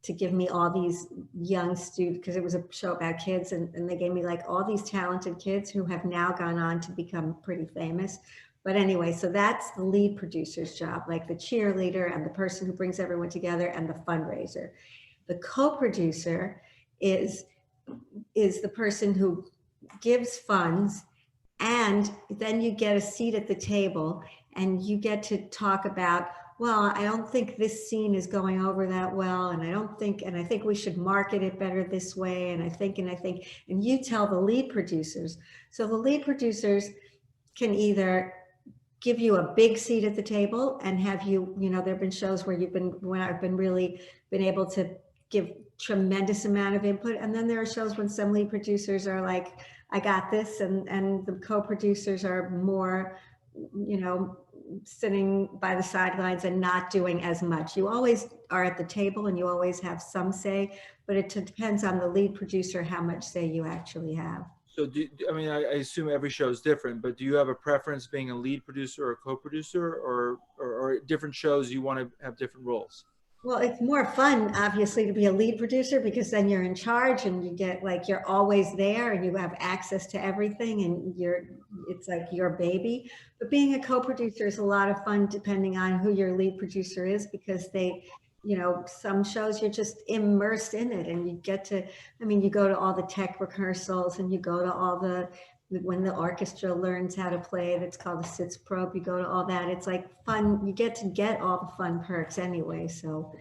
to give me all these young students, because it was a show about kids, and they gave me like all these talented kids who have now gone on to become pretty famous. But anyway, so that's the lead producer's job, like the cheerleader and the person who brings everyone together and the fundraiser. The co-producer is the person who gives funds, and then you get a seat at the table and you get to talk about, well, I don't think this scene is going over that well, and I think we should market it better this way, and I think, and you tell the lead producers. So the lead producers can either give you a big seat at the table and have you, there've been shows where when I've been really been able to give tremendous amount of input. And then there are shows when some lead producers are like, I got this, and the co-producers are more, sitting by the sidelines and not doing as much. You always are at the table and you always have some say, but it depends on the lead producer how much say you actually have. So I assume every show is different, but do you have a preference being a lead producer or a co-producer, or different shows you want to have different roles? Well, it's more fun, obviously, to be a lead producer, because then you're in charge and you get like, you're always there and you have access to everything, and it's like your baby. But being a co-producer is a lot of fun depending on who your lead producer is, because some shows you're just immersed in it, and you get to, you go to all the tech rehearsals, and you go to all when the orchestra learns how to play, that's called the sitz probe, you go to all that. It's like fun. You get to get all the fun perks anyway. So,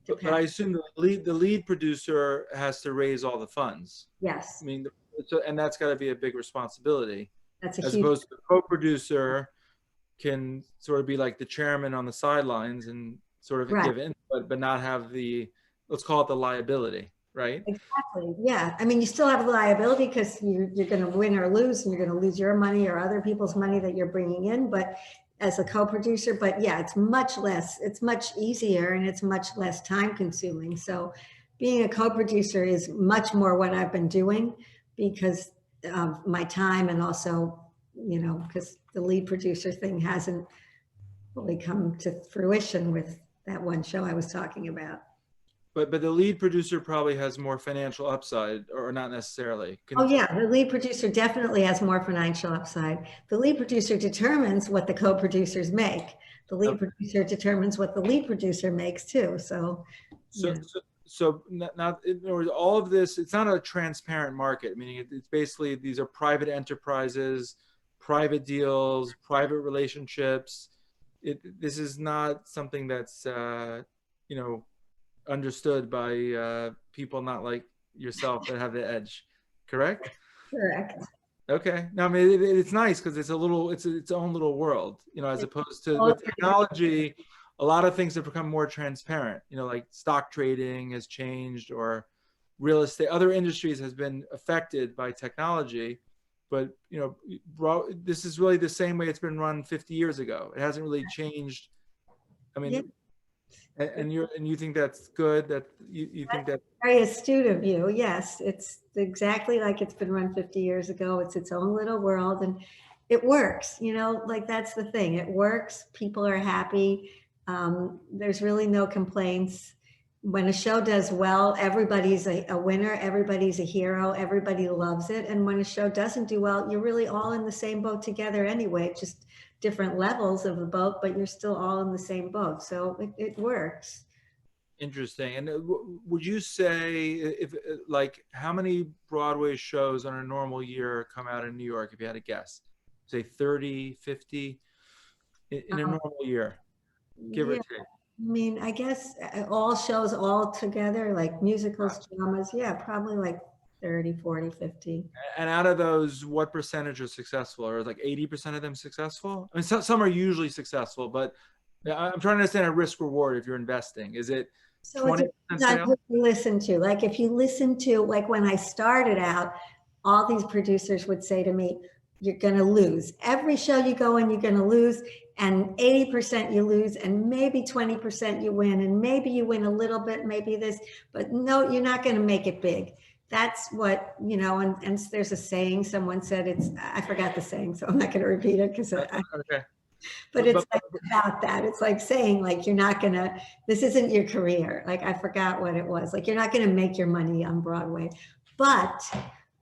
but I assume the lead producer has to raise all the funds. Yes. And that's got to be a big responsibility. That's as opposed to the co-producer can sort of be like the chairman on the sidelines and sort of give in, but not have let's call it the liability. Right? Exactly. Yeah. You still have the liability because you're going to win or lose, and you're going to lose your money or other people's money that you're bringing in, but as a co-producer, but yeah, it's much easier, and it's much less time consuming. So being a co-producer is much more what I've been doing because of my time, and also, because the lead producer thing hasn't really come to fruition with that one show I was talking about. But the lead producer probably has more financial upside, or not necessarily. Oh yeah, the lead producer definitely has more financial upside. The lead producer determines what the co-producers make. The lead producer determines what the lead producer makes too. So not in other words, all of this, it's not a transparent market. Meaning it's basically, these are private enterprises, private deals, private relationships. This is not something that's understood by people not like yourself that have the edge, correct? Correct. Okay. No, it's nice because it's its own little world, as opposed to with technology, a lot of things have become more transparent, like stock trading has changed, or real estate, other industries has been affected by technology, but this is really the same way it's been run 50 years ago. It hasn't really changed. And you think that's good, that you think that very astute of you. Yes, it's exactly like it's been run 50 years ago. It's its own little world, and it works, like that's the thing. It works. People are happy. There's really no complaints. When a show does well, everybody's a winner. Everybody's a hero. Everybody loves it. And when a show doesn't do well, you're really all in the same boat together anyway, just different levels of the boat, but you're still all in the same boat. So it works. Interesting. And would you say, if like, how many Broadway shows on a normal year come out in New York, if you had to guess? Say 30, 50 in a normal year, give or take? I guess all shows all together, like musicals, dramas, probably like 30, 40, 50. And out of those, what percentage are successful? Or like 80% of them successful? Some are usually successful, but I'm trying to understand a risk reward if you're investing. Is it 20% sale? What you listen to. Like if you listen to, like when I started out, all these producers would say to me, you're going to lose. Every show you go in, you're going to lose. and 80% you lose, and maybe 20% you win, and maybe you win a little bit, maybe this, but no, you're not going to make it big. That's what, you know, and there's a saying, someone said I forgot the saying, so I'm not going to repeat it because Okay. but it's like about that. It's like saying, like, you're not going to, this isn't your career. Like, I forgot what it was. Like, you're not going to make your money on Broadway. But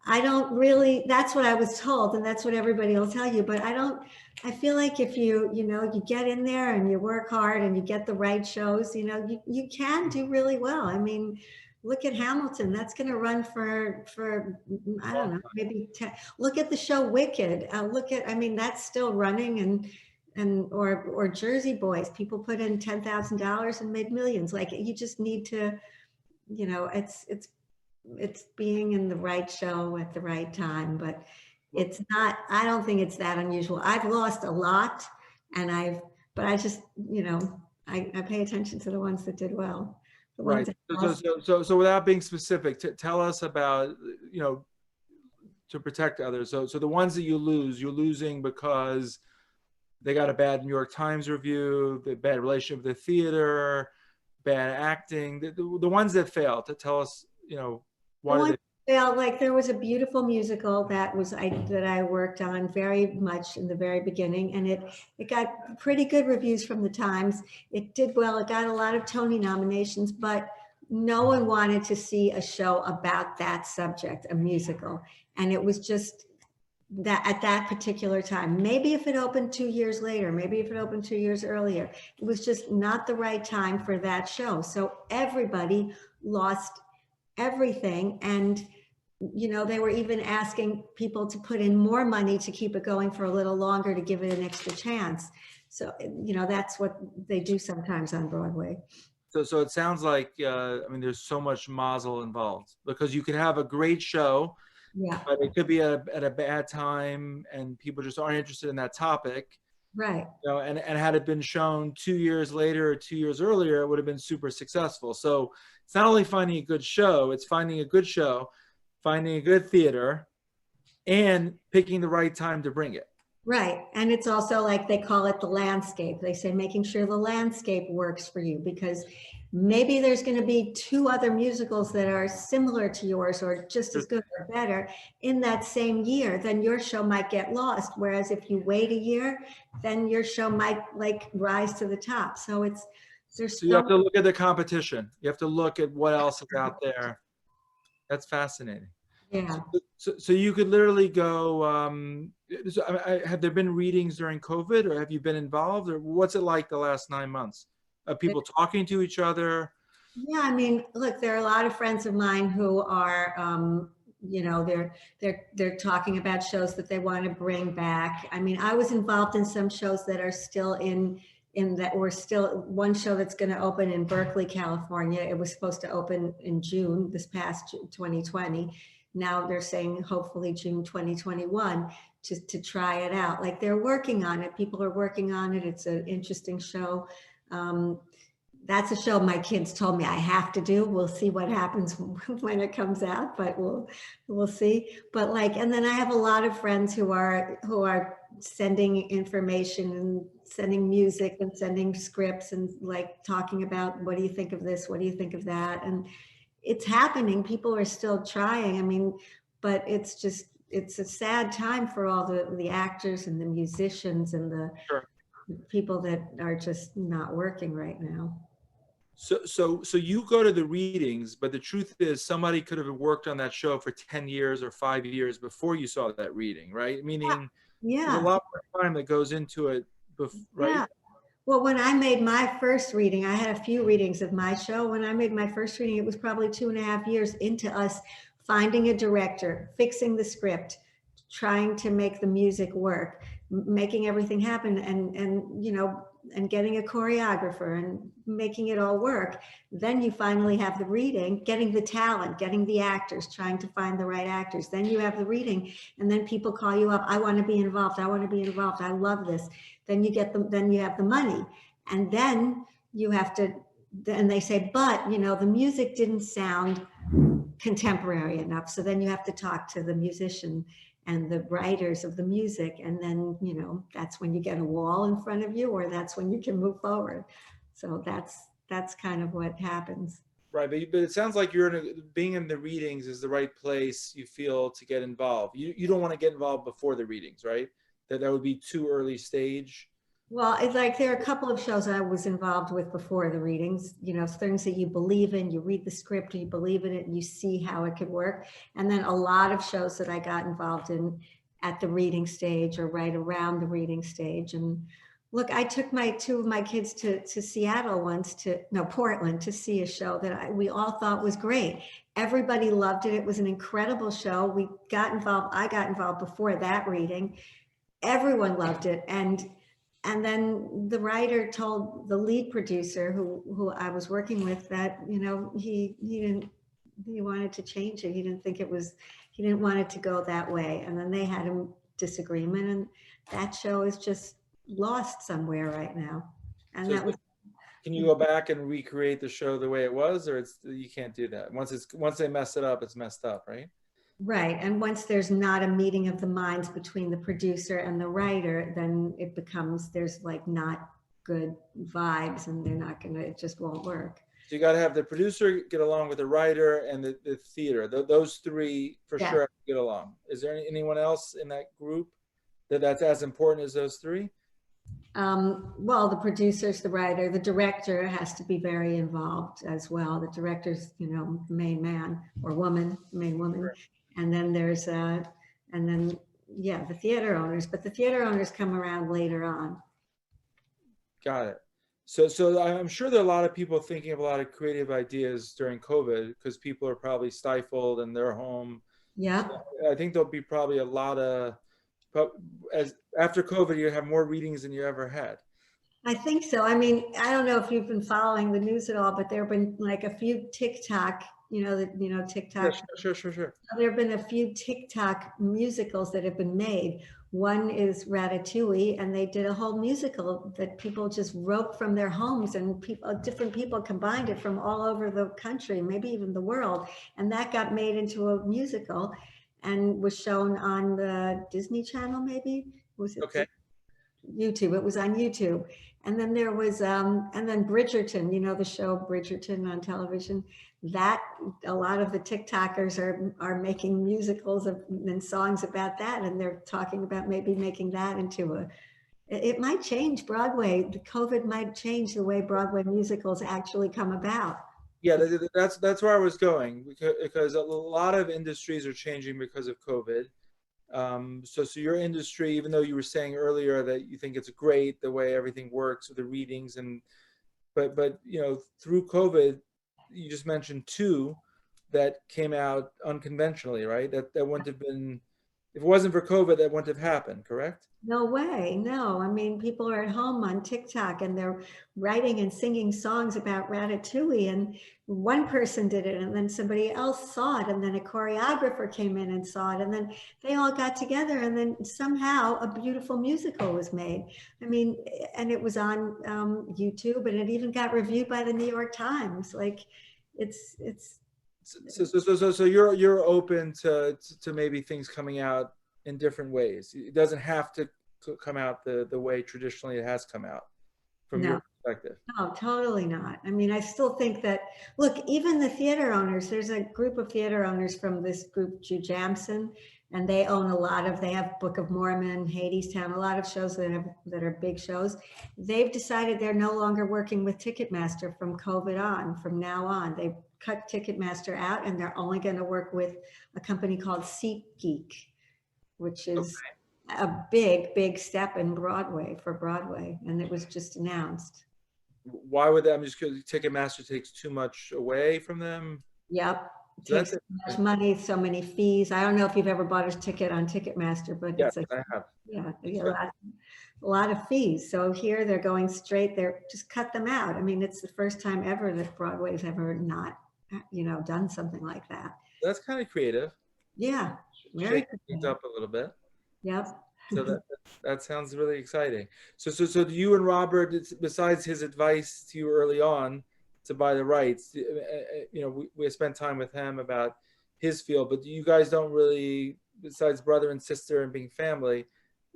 I don't really, that's what I was told, and that's what everybody will tell you. But I feel like if you get in there and you work hard and you get the right shows, you know, you can do really well. I mean, look at Hamilton. That's going to run for I don't know, maybe 10. Look at the show Wicked. I mean, that's still running, or Jersey Boys. People put in $10,000 and made millions. Like, you just need to, you know, it's being in the right show at the right time, but it's not, I don't think it's that unusual. I've lost a lot, but I just, you know, I pay attention to the ones that did well. Right. So without being specific, tell us about, you know, to protect others. So the ones that you're losing because they got a bad New York Times review, the bad relationship with the theater, bad acting, the ones that failed. To tell us, you know, why did they fail? Like, there was a beautiful musical that I worked on very much in the very beginning, and it got pretty good reviews from the Times. It did well. It got a lot of Tony nominations, but no one wanted to see a show about that subject, a musical, and it was just that at that particular time. Maybe if it opened 2 years later, maybe if it opened 2 years earlier, it was just not the right time for that show. So everybody lost everything. And, you know, they were even asking people to put in more money to keep it going for a little longer, to give it an extra chance. So, you know, that's what they do sometimes on Broadway. So it sounds like, I mean, there's so much mazel involved, because you could have a great show, yeah, but it could be at a bad time and people just aren't interested in that topic. Right. You know, and had it been shown 2 years later or 2 years earlier, it would have been super successful. So it's not only finding a good show, it's finding a good show, finding a good theater, and picking the right time to bring it. Right. And it's also, like, they call it the landscape. They say making sure the landscape works for you, because maybe there's going to be 2 other musicals that are similar to yours or just as good or better in that same year. Then your show might get lost. Whereas if you wait a year, then your show might, like, rise to the top. So So you have to look at the competition. You have to look at what else is out there. That's fascinating. Yeah. So you could literally go, have there been readings during COVID, or have you been involved, or what's it like the last 9 months? Are people talking to each other? Yeah, I mean, look, there are a lot of friends of mine who are, you know, they're talking about shows that they want to bring back. I mean, I was involved in some shows that are still in that we're still, one show that's going to open in Berkeley, California. It was supposed to open in June, this past 2020. Now they're saying hopefully June 2021 to try it out. Like, they're working on it. People are working on it. It's an interesting show. That's a show my kids told me I have to do. We'll see what happens when it comes out, but we'll see. But, like, and then I have a lot of friends who are sending information and sending music and sending scripts and, like, talking about, what do you think of this? What do you think of that? And it's happening. People are still trying. I mean, but it's a sad time for all the actors and the musicians and the people that are just not working right now. So you go to the readings, but the truth is somebody could have worked on that show for 10 years or 5 years before you saw that reading, right? Meaning there's a lot more time that goes into it, right? Yeah. Well, when I made my first reading, I had a few readings of my show. When I made my first reading, it was probably 2.5 years into us finding a director, fixing the script, trying to make the music work, making everything happen, and you know, and getting a choreographer and making it all work. Then you finally have the reading, getting the talent, getting the actors, trying to find the right actors. Then you have the reading, and then people call you up. I want to be involved. I want to be involved. I love this. Then you get then you have the money, and then you have to, and they say, but, you know, the music didn't sound contemporary enough. So then you have to talk to the musician and the writers of the music. And then, you know, that's when you get a wall in front of you, or that's when you can move forward. So that's kind of what happens. Right, but it sounds like being in the readings is the right place you feel to get involved. You don't want to get involved before the readings, right? That would be too early stage. Well, it's like there are a couple of shows I was involved with before the readings, you know, things that you believe in, you read the script, you believe in it, and you see how it could work. And then a lot of shows that I got involved in at the reading stage or right around the reading stage. And look, I took two of my kids to Seattle once, Portland, to see a show that we all thought was great. Everybody loved it. It was an incredible show. We got involved. I got involved before that reading. Everyone loved it. And then the writer told the lead producer who I was working with that, you know, he wanted to change it. He didn't want it to go that way. And then they had a disagreement, and that show is just lost somewhere right now. And So that was. Can you go back and recreate the show the way it was, or you can't do that? Once they mess it up, it's messed up, right? Right. And once there's not a meeting of the minds between the producer and the writer, then there's like not good vibes, and it just won't work. So you got to have the producer get along with the writer and the theater. Those three for sure have to get along. Is there anyone else in that group that's as important as those three? Well, the producers, the writer, the director has to be very involved as well. The director's, you know, main man or woman, main woman. Right. And then there's the theater owners, but the theater owners come around later on. Got it. So I'm sure there are a lot of people thinking of a lot of creative ideas during COVID because people are probably stifled in their home. Yeah. I think there'll be probably a lot of, after COVID, you have more readings than you ever had. I think so. I mean, I don't know if you've been following the news at all, but there have been like a few TikTok, TikTok. Yeah, sure. There have been a few TikTok musicals that have been made. One is Ratatouille, and they did a whole musical that people just wrote from their homes, and different people combined it from all over the country, maybe even the world. And that got made into a musical and was shown on the Disney Channel, maybe? Was it? Okay. YouTube. It was on YouTube. And then there was, and then Bridgerton, you know, the show Bridgerton on television, that a lot of the TikTokers are making musicals and songs about that. And they're talking about maybe making that into it might change Broadway. The COVID might change the way Broadway musicals actually come about. Yeah, that's where I was going, because a lot of industries are changing because of COVID. So your industry, even though you were saying earlier that you think it's great the way everything works with the readings, but you know, through COVID, you just mentioned two that came out unconventionally, right? That wouldn't have been, if it wasn't for COVID, that wouldn't have happened, correct? No way, no. I mean, people are at home on TikTok and they're writing and singing songs about Ratatouille, and one person did it and then somebody else saw it, and then a choreographer came in and saw it, and then they all got together, and then somehow a beautiful musical was made. I mean, and it was on YouTube, and it even got reviewed by the New York Times. Like, it's. So you're open to maybe things coming out in different ways. It doesn't have to come out the way traditionally it has come out from your perspective. No, totally not. I mean, I still think that, look, even the theater owners, there's a group of theater owners from this group, Jujamson, and they own they have Book of Mormon, Hadestown, a lot of shows that are big shows. They've decided they're no longer working with Ticketmaster from COVID on, from now on. They cut Ticketmaster out, and they're only going to work with a company called SeatGeek, which is a big step in for Broadway. And it was just announced. Why would that? I'm just because Ticketmaster takes too much away from them. Yep. It takes so much money, so many fees. I don't know if you've ever bought a ticket on Ticketmaster, but yes, I have. Yeah, a lot of fees. So here they're going straight, they're just cut them out. I mean, it's the first time ever that Broadway's ever not, done something like that. That's kind of creative. Yeah. Shake things up a little bit. Yep. So that sounds really exciting. So do you and Robert, besides his advice to you early on to buy the rights, we spent time with him about his field, but you guys don't really besides brother and sister and being family,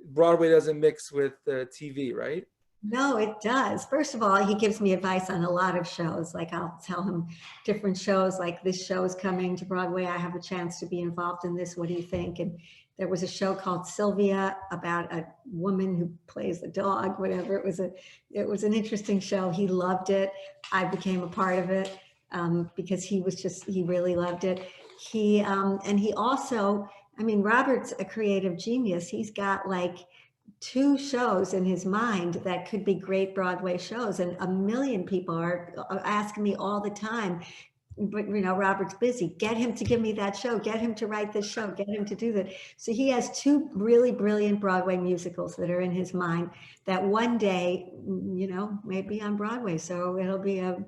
Broadway doesn't mix with TV, right? No, it does. First of all, he gives me advice on a lot of shows. Like I'll tell him different shows, like this show is coming to Broadway. I have a chance to be involved in this. What do you think? And there was a show called Sylvia about a woman who plays a dog, whatever. It was an interesting show. He loved it. I became a part of it because he really loved it. And he also, I mean, Robert's a creative genius. He's got like 2 shows in his mind that could be great Broadway shows, and a million people are asking me all the time, but Robert's busy, get him to give me that show, get him to write this show, get him to do that. So he has 2 really brilliant Broadway musicals that are in his mind that one day, maybe on Broadway. So it'll be I'm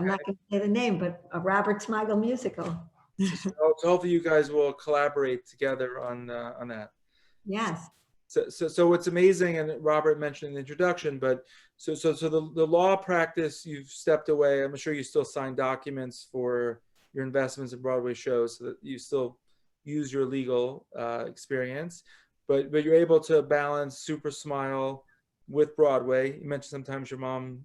not going to say the name, but a Robert Smigel musical. So hopefully you guys will collaborate together on that. Yes. So what's amazing, and Robert mentioned in the introduction, but so the law practice, you've stepped away. I'm sure you still sign documents for your investments in Broadway shows, so that you still use your legal experience, but you're able to balance Super Smile with Broadway. You mentioned sometimes your mom,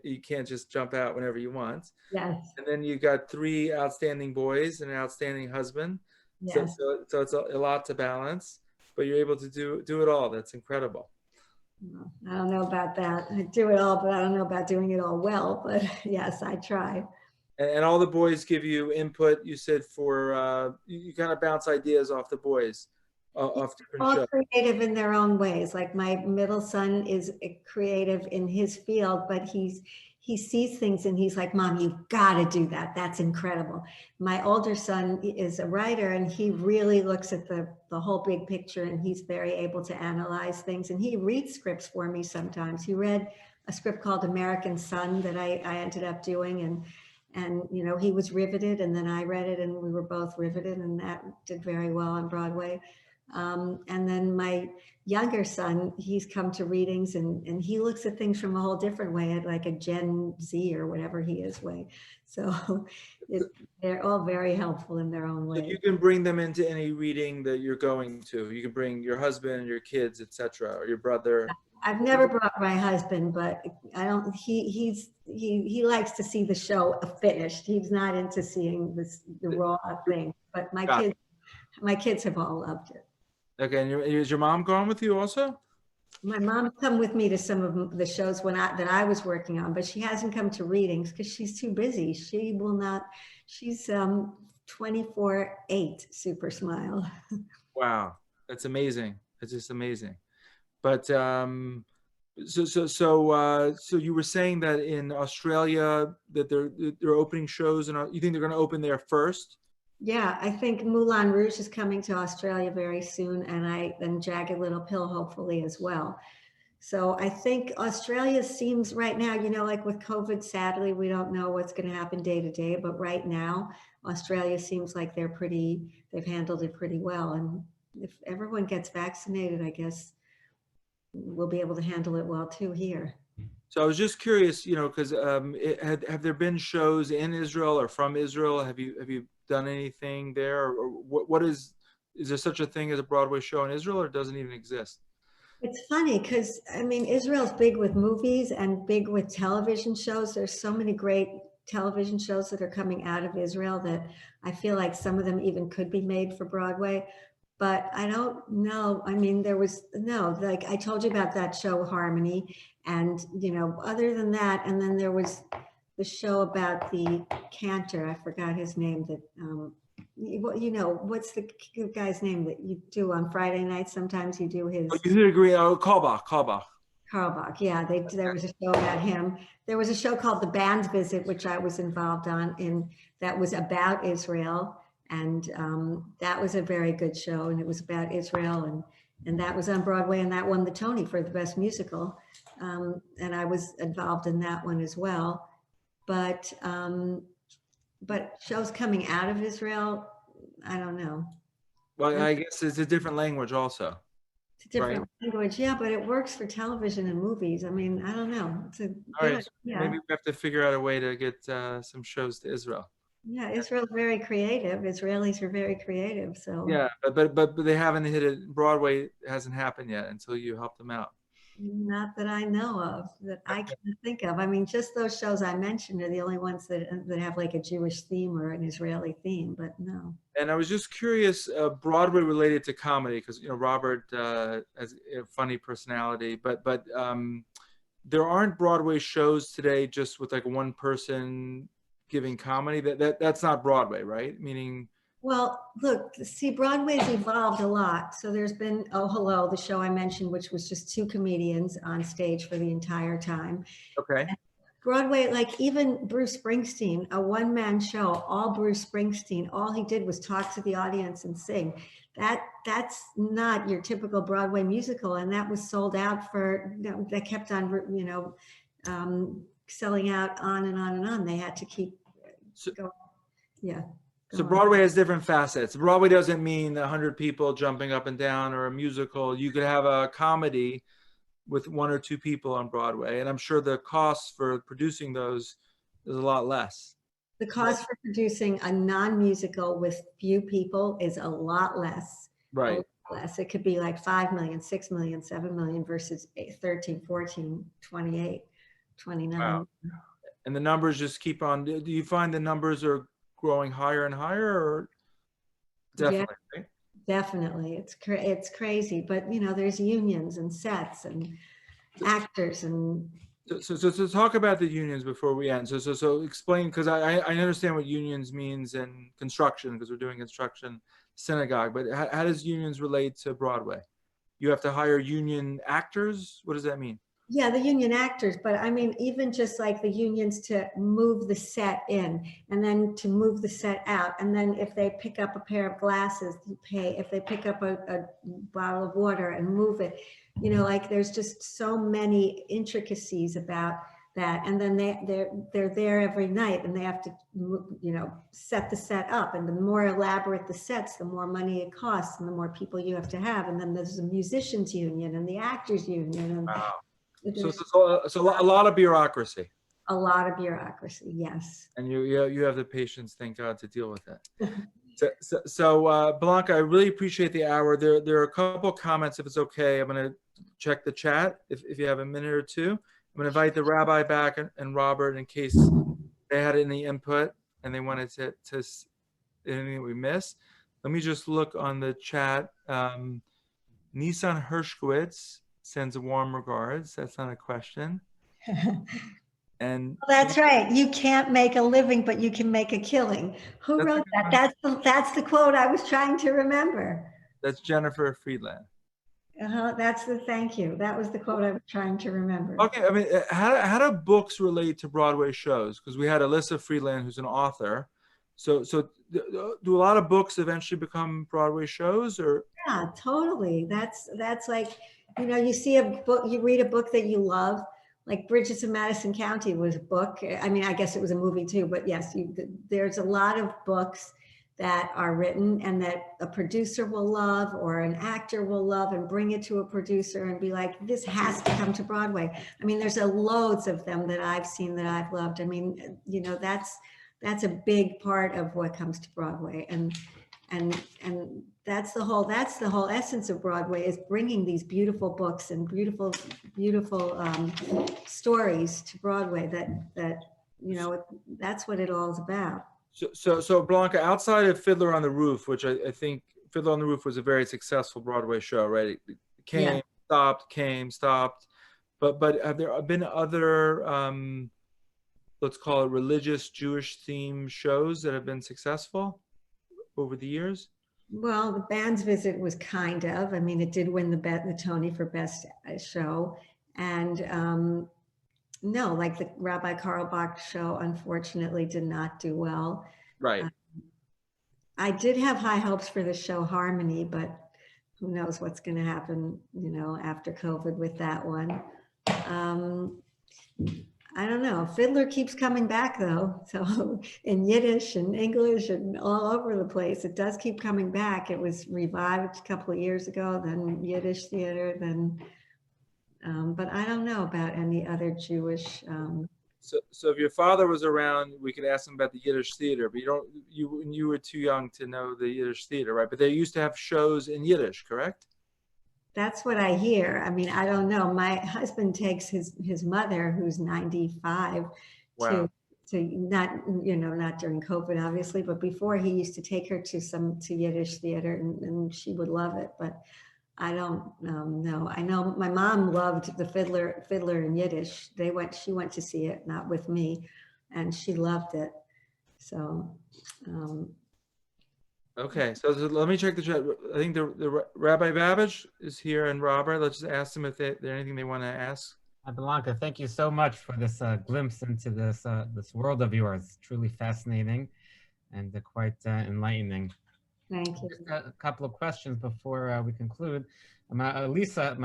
you can't just jump out whenever you want. Yes. And then you got 3 outstanding boys and an outstanding husband. Yes. So it's a lot to balance, but you're able to do it all. That's incredible. I don't know about that. I do it all, but I don't know about doing it all well. But yes, I try. And all the boys give you input. You said you kind of bounce ideas off the boys, off different All shows. creative in their own ways. Like my middle son is creative in his field, but he sees things and he's like, Mom, you've got to do that. That's incredible. My older son is a writer and he really looks at the whole big picture, and he's very able to analyze things, and he reads scripts for me sometimes. He read a script called American Son that I ended up doing, and he was riveted, and then I read it and we were both riveted, and that did very well on Broadway. And then my younger son, he's come to readings and he looks at things from a whole different way, at like a Gen Z or whatever he is way. So they're all very helpful in their own way. So you can bring them into any reading that you're going to. You can bring your husband, your kids, etc., or your brother. I've never brought my husband, but I don't. He likes to see the show finished. He's not into seeing the raw thing. But my kids have all loved it. Okay, and is your mom gone with you also? My mom come with me to some of the shows that I was working on, but she hasn't come to readings because she's too busy. She will not. She's 24/8 Super Smile. Wow, that's amazing. That's just amazing. But so you were saying that in Australia that they're opening shows, and you think they're going to open there first? Yeah, I think Moulin Rouge is coming to Australia very soon, and Jagged Little Pill hopefully as well. So I think Australia seems right now, like with COVID, sadly, we don't know what's going to happen day to day, but right now, Australia seems like they've handled it pretty well. And if everyone gets vaccinated, I guess we'll be able to handle it well too here. So I was just curious, because have there been shows in Israel or from Israel? Have you done anything there, or what is there such a thing as a Broadway show in Israel, or doesn't even exist? It's funny because Israel's big with movies and big with television shows. There's so many great television shows that are coming out of Israel that I feel like some of them even could be made for Broadway. But I don't know. Like I told you about that show Harmony, and other than that, and then there was the show about the cantor. I forgot his name. That what's the guy's name that you do on Friday nights? Sometimes you do his. Oh, you agree? Kalbach. Karlbach. Yeah, there was a show about him. There was a show called The Band's Visit, which I was involved on, that was about Israel. And that was a very good show, and it was about Israel, and that was on Broadway, and that won the Tony for the best musical. And I was involved in that one as well. But shows coming out of Israel, I don't know. Well, I guess it's a different language also. It's a different language, yeah, but it works for television and movies. I don't know. All right, maybe we have to figure out a way to get some shows to Israel. Yeah, Israel's very creative. Israelis are very creative. So Yeah, but they haven't hit it. Broadway hasn't happened yet until you help them out. not that I know of, that I can think of. I mean, just those shows I mentioned are the only ones that have like a Jewish theme or an Israeli theme, but no. And I was just curious, Broadway related to comedy, because Robert has a funny personality, but there aren't Broadway shows today just with like one person giving comedy. That's not Broadway, right? Meaning, Well, look, see, Broadway's evolved a lot. So there's been Oh Hello, the show I mentioned, which was just two comedians on stage for the entire time. okay, Broadway, like even Bruce Springsteen, a one-man show, all Bruce Springsteen, all he did was talk to the audience and sing. That's not your typical Broadway musical, and that was sold out for, that kept on, selling out on and on and on. They had to keep so, going. Yeah. so go on. Broadway has different facets. Broadway doesn't mean 100 people jumping up and down or a musical. You could have a comedy with one or two people on Broadway, and I'm sure the cost for producing those is a lot less. The cost for producing a non-musical with few people is a lot less. Right. A lot less. It could be like 5 million, 6 million, 7 million versus 13, 14, 28, 29. Wow. And the numbers just keep on. Do you find the numbers are growing higher and higher, or definitely? Yeah, definitely. It's crazy, but there's unions and sets and actors and So talk about the unions before we end. So explain, because I understand what unions means in construction, because we're doing construction synagogue, but how does unions relate to Broadway? You have to hire union actors? What does that mean? yeah, the union actors, but I mean, even just like the unions to move the set in and then to move the set out. And then if they pick up a pair of glasses, you pay. If they pick up a bottle of water and move it, like there's just so many intricacies about that. And then they're there every night and they have to, set the set up. And the more elaborate the sets, the more money it costs and the more people you have to have. And then there's the musicians union and the actors union. And Wow. there's So a lot of bureaucracy. a lot of bureaucracy, yes. And you have the patience, thank God, to deal with that. So Bellanca, I really appreciate the hour. There are a couple comments, if it's okay. I'm going to check the chat if you have a minute or two. I'm going to invite the rabbi back and Robert in case they had any input and they wanted to anything we missed. Let me just look on the chat. Nissan Hershkowitz sends warm regards. That's not a question. And That's right. You can't make a living, but you can make a killing. Who wrote that? That's the quote I was trying to remember. That's Jennifer Friedland. That's the thank you. That was the quote I was trying to remember. Okay, I mean, how do books relate to Broadway shows? Because we had Alyssa Friedland, who's an author. So do a lot of books eventually become Broadway shows, or? Yeah, totally. That's like, you see a book, you read a book that you love, like Bridges of Madison County was a book. I mean, I guess it was a movie too, but yes, there's a lot of books that are written and that a producer will love or an actor will love and bring it to a producer and be like, this has to come to Broadway. I mean, there's loads of them that I've seen that I've loved. I mean, that's a big part of what comes to Broadway. And that's the whole essence of Broadway, is bringing these beautiful books and beautiful stories to Broadway that that's what it all is about. So Bellanca, outside of Fiddler on the Roof, which I think Fiddler on the Roof was a very successful Broadway show, right? It came, stopped. But have there been other, let's call it religious Jewish themed shows that have been successful over the years? Well, the Band's Visit was kind of. I mean, it did win the Tony for Best Show. And no, like the Rabbi Carl Bach show, unfortunately, did not do well. Right. I did have high hopes for the show Harmony, but who knows what's going to happen, after COVID with that one. I don't know. Fiddler keeps coming back though. So in Yiddish and English and all over the place, it does keep coming back. It was revived a couple of years ago, then Yiddish theater, then, but I don't know about any other Jewish So if your father was around, we could ask him about the Yiddish theater, but you were too young to know the Yiddish theater, right? But they used to have shows in Yiddish, correct? That's what I hear. I mean, I don't know. My husband takes his mother, who's 95, Wow. to not, not during COVID, obviously, but before, he used to take her to Yiddish theater, and she would love it. But I don't know. I know my mom loved the Fiddler in Yiddish. She went to see it, not with me, and she loved it. So, Okay, so let me check the chat. I think the Rabbi Babbage is here, and Robert. Let's just ask them if there's anything they want to ask. Bellanca, thank you so much for this glimpse into this world of yours. Truly fascinating and quite enlightening. thank you. Just a couple of questions before we conclude. Lisa,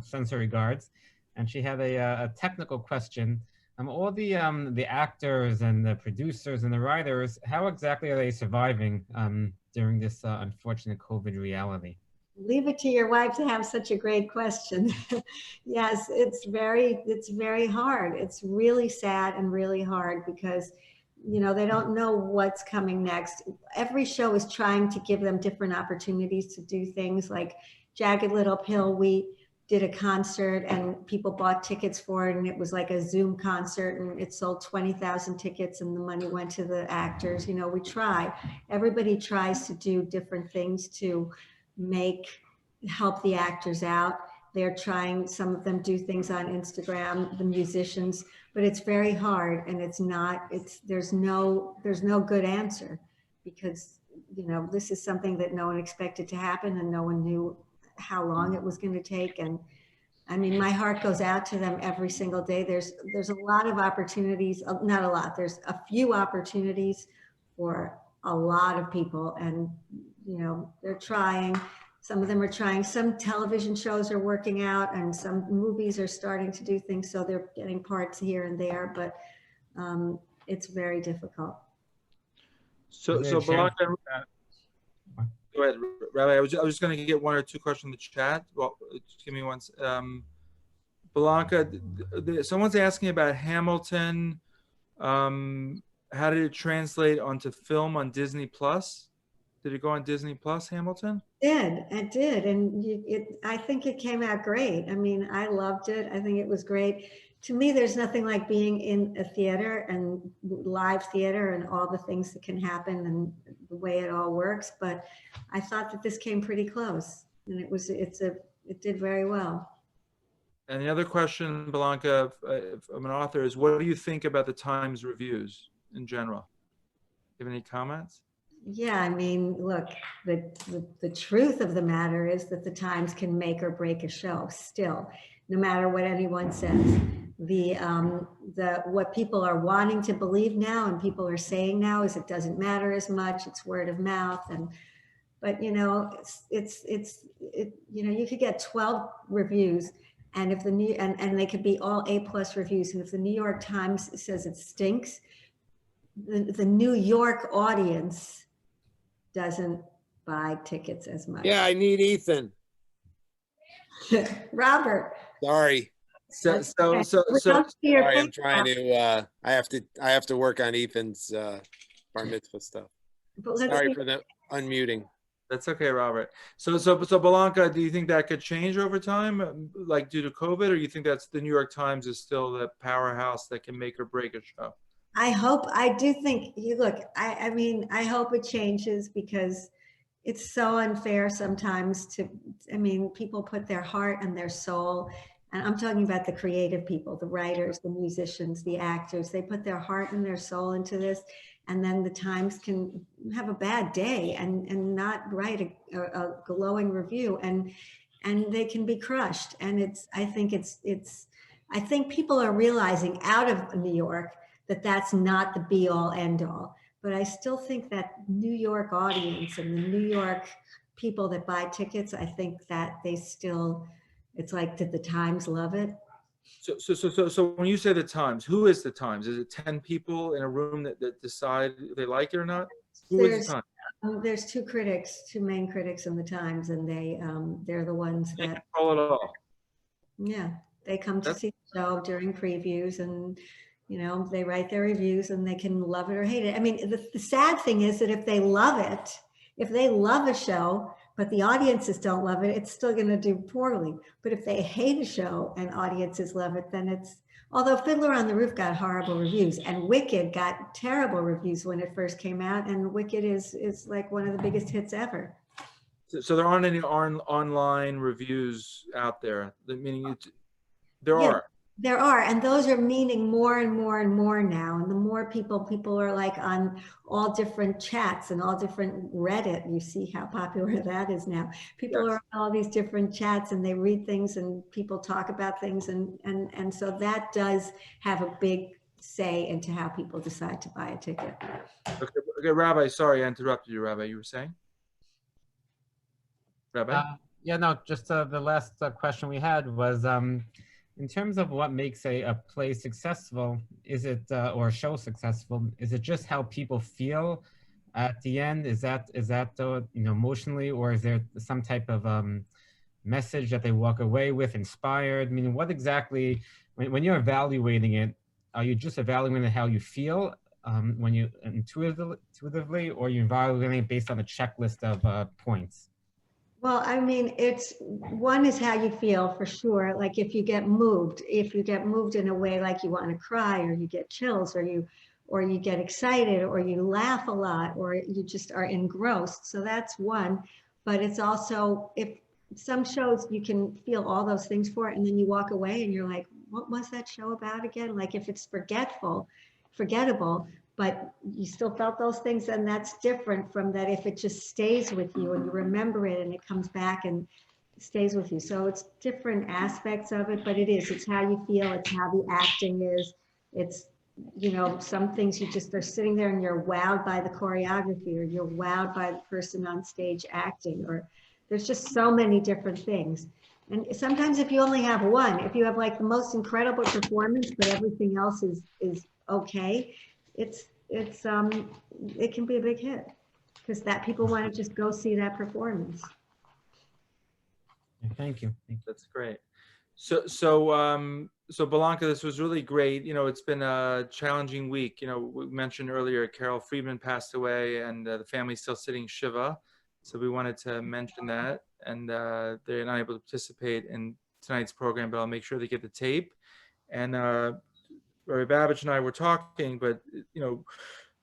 sends her regards, and she had a technical question. All the actors and the producers and the writers, how exactly are they surviving during this unfortunate COVID reality? Leave it to your wife to have such a great question. Yes, it's very hard. It's really sad and really hard because, they don't know what's coming next. Every show is trying to give them different opportunities to do things like Jagged Little Pill. We did a concert and people bought tickets for it, and it was like a Zoom concert, and it sold 20,000 tickets and the money went to the actors. We try. Everybody tries to do different things to help the actors out. They're trying, some of them do things on Instagram, the musicians, but it's very hard, and there's no good answer because, this is something that no one expected to happen and no one knew how long it was going to take. And I mean, my heart goes out to them every single day. There's a lot of opportunities, not a lot, there's a few opportunities for a lot of people, and they're trying. Some of them are trying. Some television shows are working out, and some movies are starting to do things, so they're getting parts here and there, but it's very difficult. So Bellanca, go ahead, Rabbi. I was just going to get one or two questions in the chat. Well, just give me one. Bellanca, someone's asking about Hamilton. How did it translate onto film on Disney Plus? Did it go on Disney Plus, Hamilton? It did, and I think it came out great. I mean, I loved it. I think it was great. To me, there's nothing like being in a theater and live theater and all the things that can happen and the way it all works. But I thought that this came pretty close, and it did very well. And the other question, Bellanca, from an author is, what do you think about the Times reviews in general? Do you have any comments? Yeah, I mean, look, the truth of the matter is that the Times can make or break a show still, no matter what anyone says. What people are wanting to believe now and people are saying now is it doesn't matter as much, it's word of mouth. But you could get 12 reviews, and if and they could be all A+ reviews, and if the New York Times says it stinks, the New York audience doesn't buy tickets as much. Yeah, I need Ethan. Robert. Sorry. Sorry, I'm trying to. I have to work on Ethan's bar mitzvah stuff. Sorry for the unmuting. That's okay, Robert. So Bellanca, do you think that could change over time, like due to COVID, or you think that's the New York Times is still the powerhouse that can make or break a show? I do think, I mean, I hope it changes because it's so unfair sometimes people put their heart and their soul, and I'm talking about the creative people, the writers, the musicians, the actors, they put their heart and their soul into this, and then the Times can have a bad day and not write a glowing review, and they can be crushed. And I think people are realizing out of New York that that's not the be all end all. But I still think that New York audience and the New York people that buy tickets, I think that it's like, did the Times love it? So when you say the Times, who is the Times? Is it 10 people in a room that decide if they like it or not? Who is the Times? There's two main critics in the Times, and they're the ones that they control it all. Yeah, they come to see the show during previews, and You know, they write their reviews and they can love it or hate it. I mean, the sad thing is that if they love it, if they love a show, but the audiences don't love it, it's still going to do poorly. But if they hate a show and audiences love it, then it's, although Fiddler on the Roof got horrible reviews and Wicked got terrible reviews when it first came out, and Wicked is like one of the biggest hits ever. So there aren't any online reviews out there, meaning there Yeah. are. There are, and those are meaning more and more and more now. And the more people are like on all different chats and all different Reddit. You see how popular that is now. People Yes. are on all these different chats and they read things and people talk about things. And so that does have a big say into how people decide to buy a ticket. Okay, Rabbi, sorry I interrupted you, Rabbi. You were saying? Rabbi? Yeah, no, just the last question we had was, in terms of what makes a play successful, is it, or a show successful, is it just how people feel at the end? Is that emotionally, or is there some type of message that they walk away with inspired? I mean, what exactly, when you're evaluating it, are you just evaluating how you feel when you intuitively, or are you evaluating it based on a checklist of points? Well, I mean, it's one is how you feel for sure. Like if you get moved in a way like you want to cry, or you get chills, or you get excited, or you laugh a lot, or you just are engrossed. So that's one. But it's also, if some shows you can feel all those things for, and then you walk away and you're like, what was that show about again? Like if it's forgettable, but you still felt those things, and that's different from that if it just stays with you and you remember it and it comes back and stays with you. So it's different aspects of it, but it's how you feel, it's how the acting is. It's, you know, some things you just are sitting there and you're wowed by the choreography, or you're wowed by the person on stage acting, or there's just so many different things. And sometimes if you only have one, if you have like the most incredible performance, but everything else is okay, it can be a big hit because that people want to just go see that performance. Thank you. That's great. So Bellanca, this was really great. You know, it's been a challenging week. You know, we mentioned earlier, Carol Friedman passed away, and the family's still sitting Shiva. So we wanted to mention that, and they're not able to participate in tonight's program, but I'll make sure they get the tape. And Rabbi Babbage and I were talking, but you know,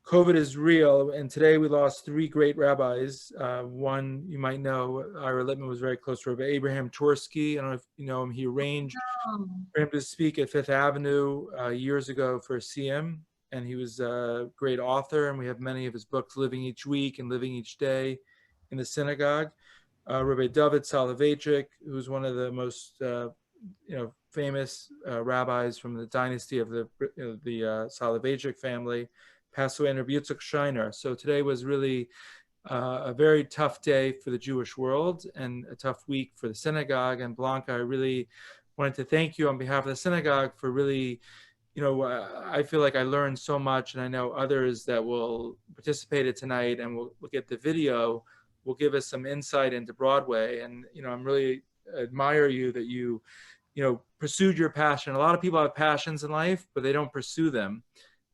COVID is real, and today we lost three great rabbis. One you might know, Ira Littman was very close to Rabbi Abraham Twersky. I don't know if you know him. He arranged for him to speak at Fifth Avenue years ago for CM, and he was a great author, and we have many of his books, Living Each Week and Living Each Day, in the synagogue. Rabbi David Soloveitchik, who's one of the most famous rabbis from the dynasty of the Soloveitchik family, passed away, in Rabbi Yitzchak Shiner. So today was really a very tough day for the Jewish world and a tough week for the synagogue. And Bellanca, I really wanted to thank you on behalf of the synagogue for really, I feel like I learned so much, and I know others that will participate tonight and will look at the video will give us some insight into Broadway. And, I'm really admire you that you pursued your passion. A lot of people have passions in life, but they don't pursue them.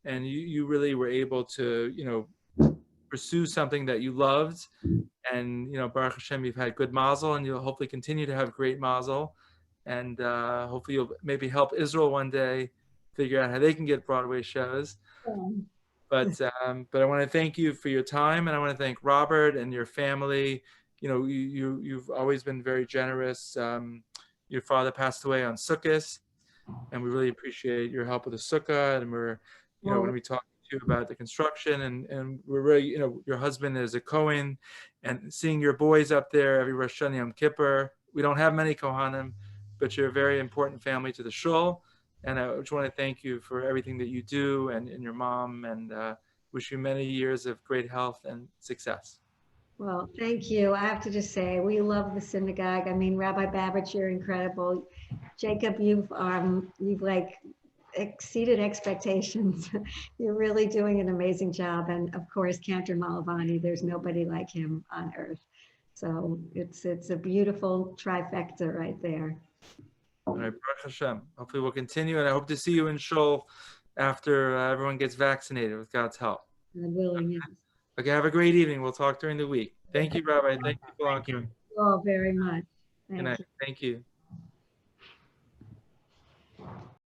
And you really were able to, pursue something that you loved. And, Baruch Hashem, you've had good mazel, and you'll hopefully continue to have great mazel. And hopefully you'll maybe help Israel one day figure out how they can get Broadway shows. But I want to thank you for your time, and I want to thank Robert and your family. You've always been very generous. Your father passed away on Sukkot, and we really appreciate your help with the Sukkah. And we're, when we talk to you about the construction, and we're really, your husband is a Kohen, and seeing your boys up there every Rosh Hashanah Yom Kippur. We don't have many Kohanim, but you're a very important family to the shul. And I just want to thank you for everything that you do, and your mom, and wish you many years of great health and success. Well, thank you. I have to just say, we love the synagogue. I mean, Rabbi Babbage, you're incredible. Jacob, you've like exceeded expectations. You're really doing an amazing job. And of course, Cantor Malavani, there's nobody like him on earth. So it's a beautiful trifecta right there. All right, Baruch Hashem. Hopefully we'll continue, and I hope to see you in shul after everyone gets vaccinated with God's help. God willing, yes. Okay, have a great evening. We'll talk during the week. Thank you, Rabbi. Thank you, Bellanca. Thank you. You all very much. Good Thank night. you. Thank you.